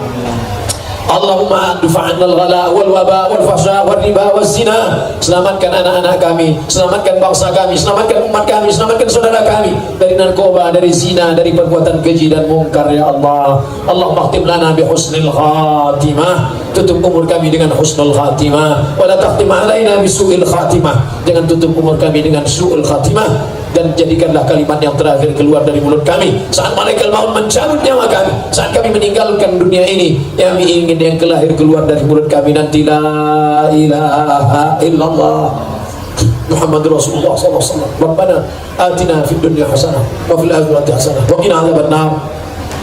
Allahumma adfa'anna al-ghala wal waba wal fahsya wal riba wal zina. Selamatkan anak-anak kami, selamatkan bangsa kami, selamatkan umat kami, selamatkan saudara kami dari narkoba, dari zina, dari perbuatan keji dan mungkar ya Allah. Allahumma khtim lana bi husnil khatimah. Tutup umur kami dengan husnul khatimah, wa la takhtim alaina bi su'il khatimah. Jangan tutup umur kami dengan su'ul khatimah, dan jadikanlah kalimat yang terakhir keluar dari mulut kami saat malaikat maut mencabut nyawa kami, saat kami meninggalkan dunia ini, kami ingin yang kelahir keluar dari mulut kami nanti la ilaha illallah Muhammadur Rasulullah sallallahu alaihi wasallam. Rabbana atina fid dunya hasanah wa fil akhirati hasanah wa qina adzabannar.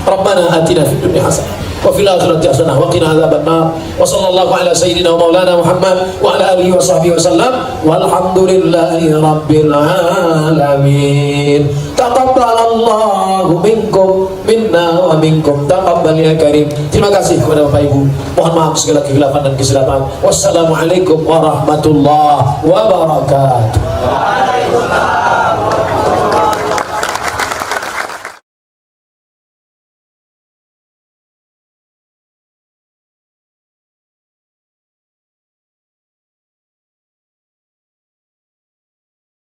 Rabbana atina fid dunya hasanah wa fil akhirati hasanah wa qina adzabannar. Wa sallallahu ala sayyidina wa maulana Muhammad wa ala alihi wa sahbihi wasallam walhamdulillahi rabbil alamin. Taqabbalallahu minkum minna wa minkum taqabbal ya karim. Terima kasih kepada Bapak Ibu. Mohon maaf segala kekhilafan dan kesilapan. Wassalamualaikum warahmatullahi wabarakatuh. Waalaikumsalam.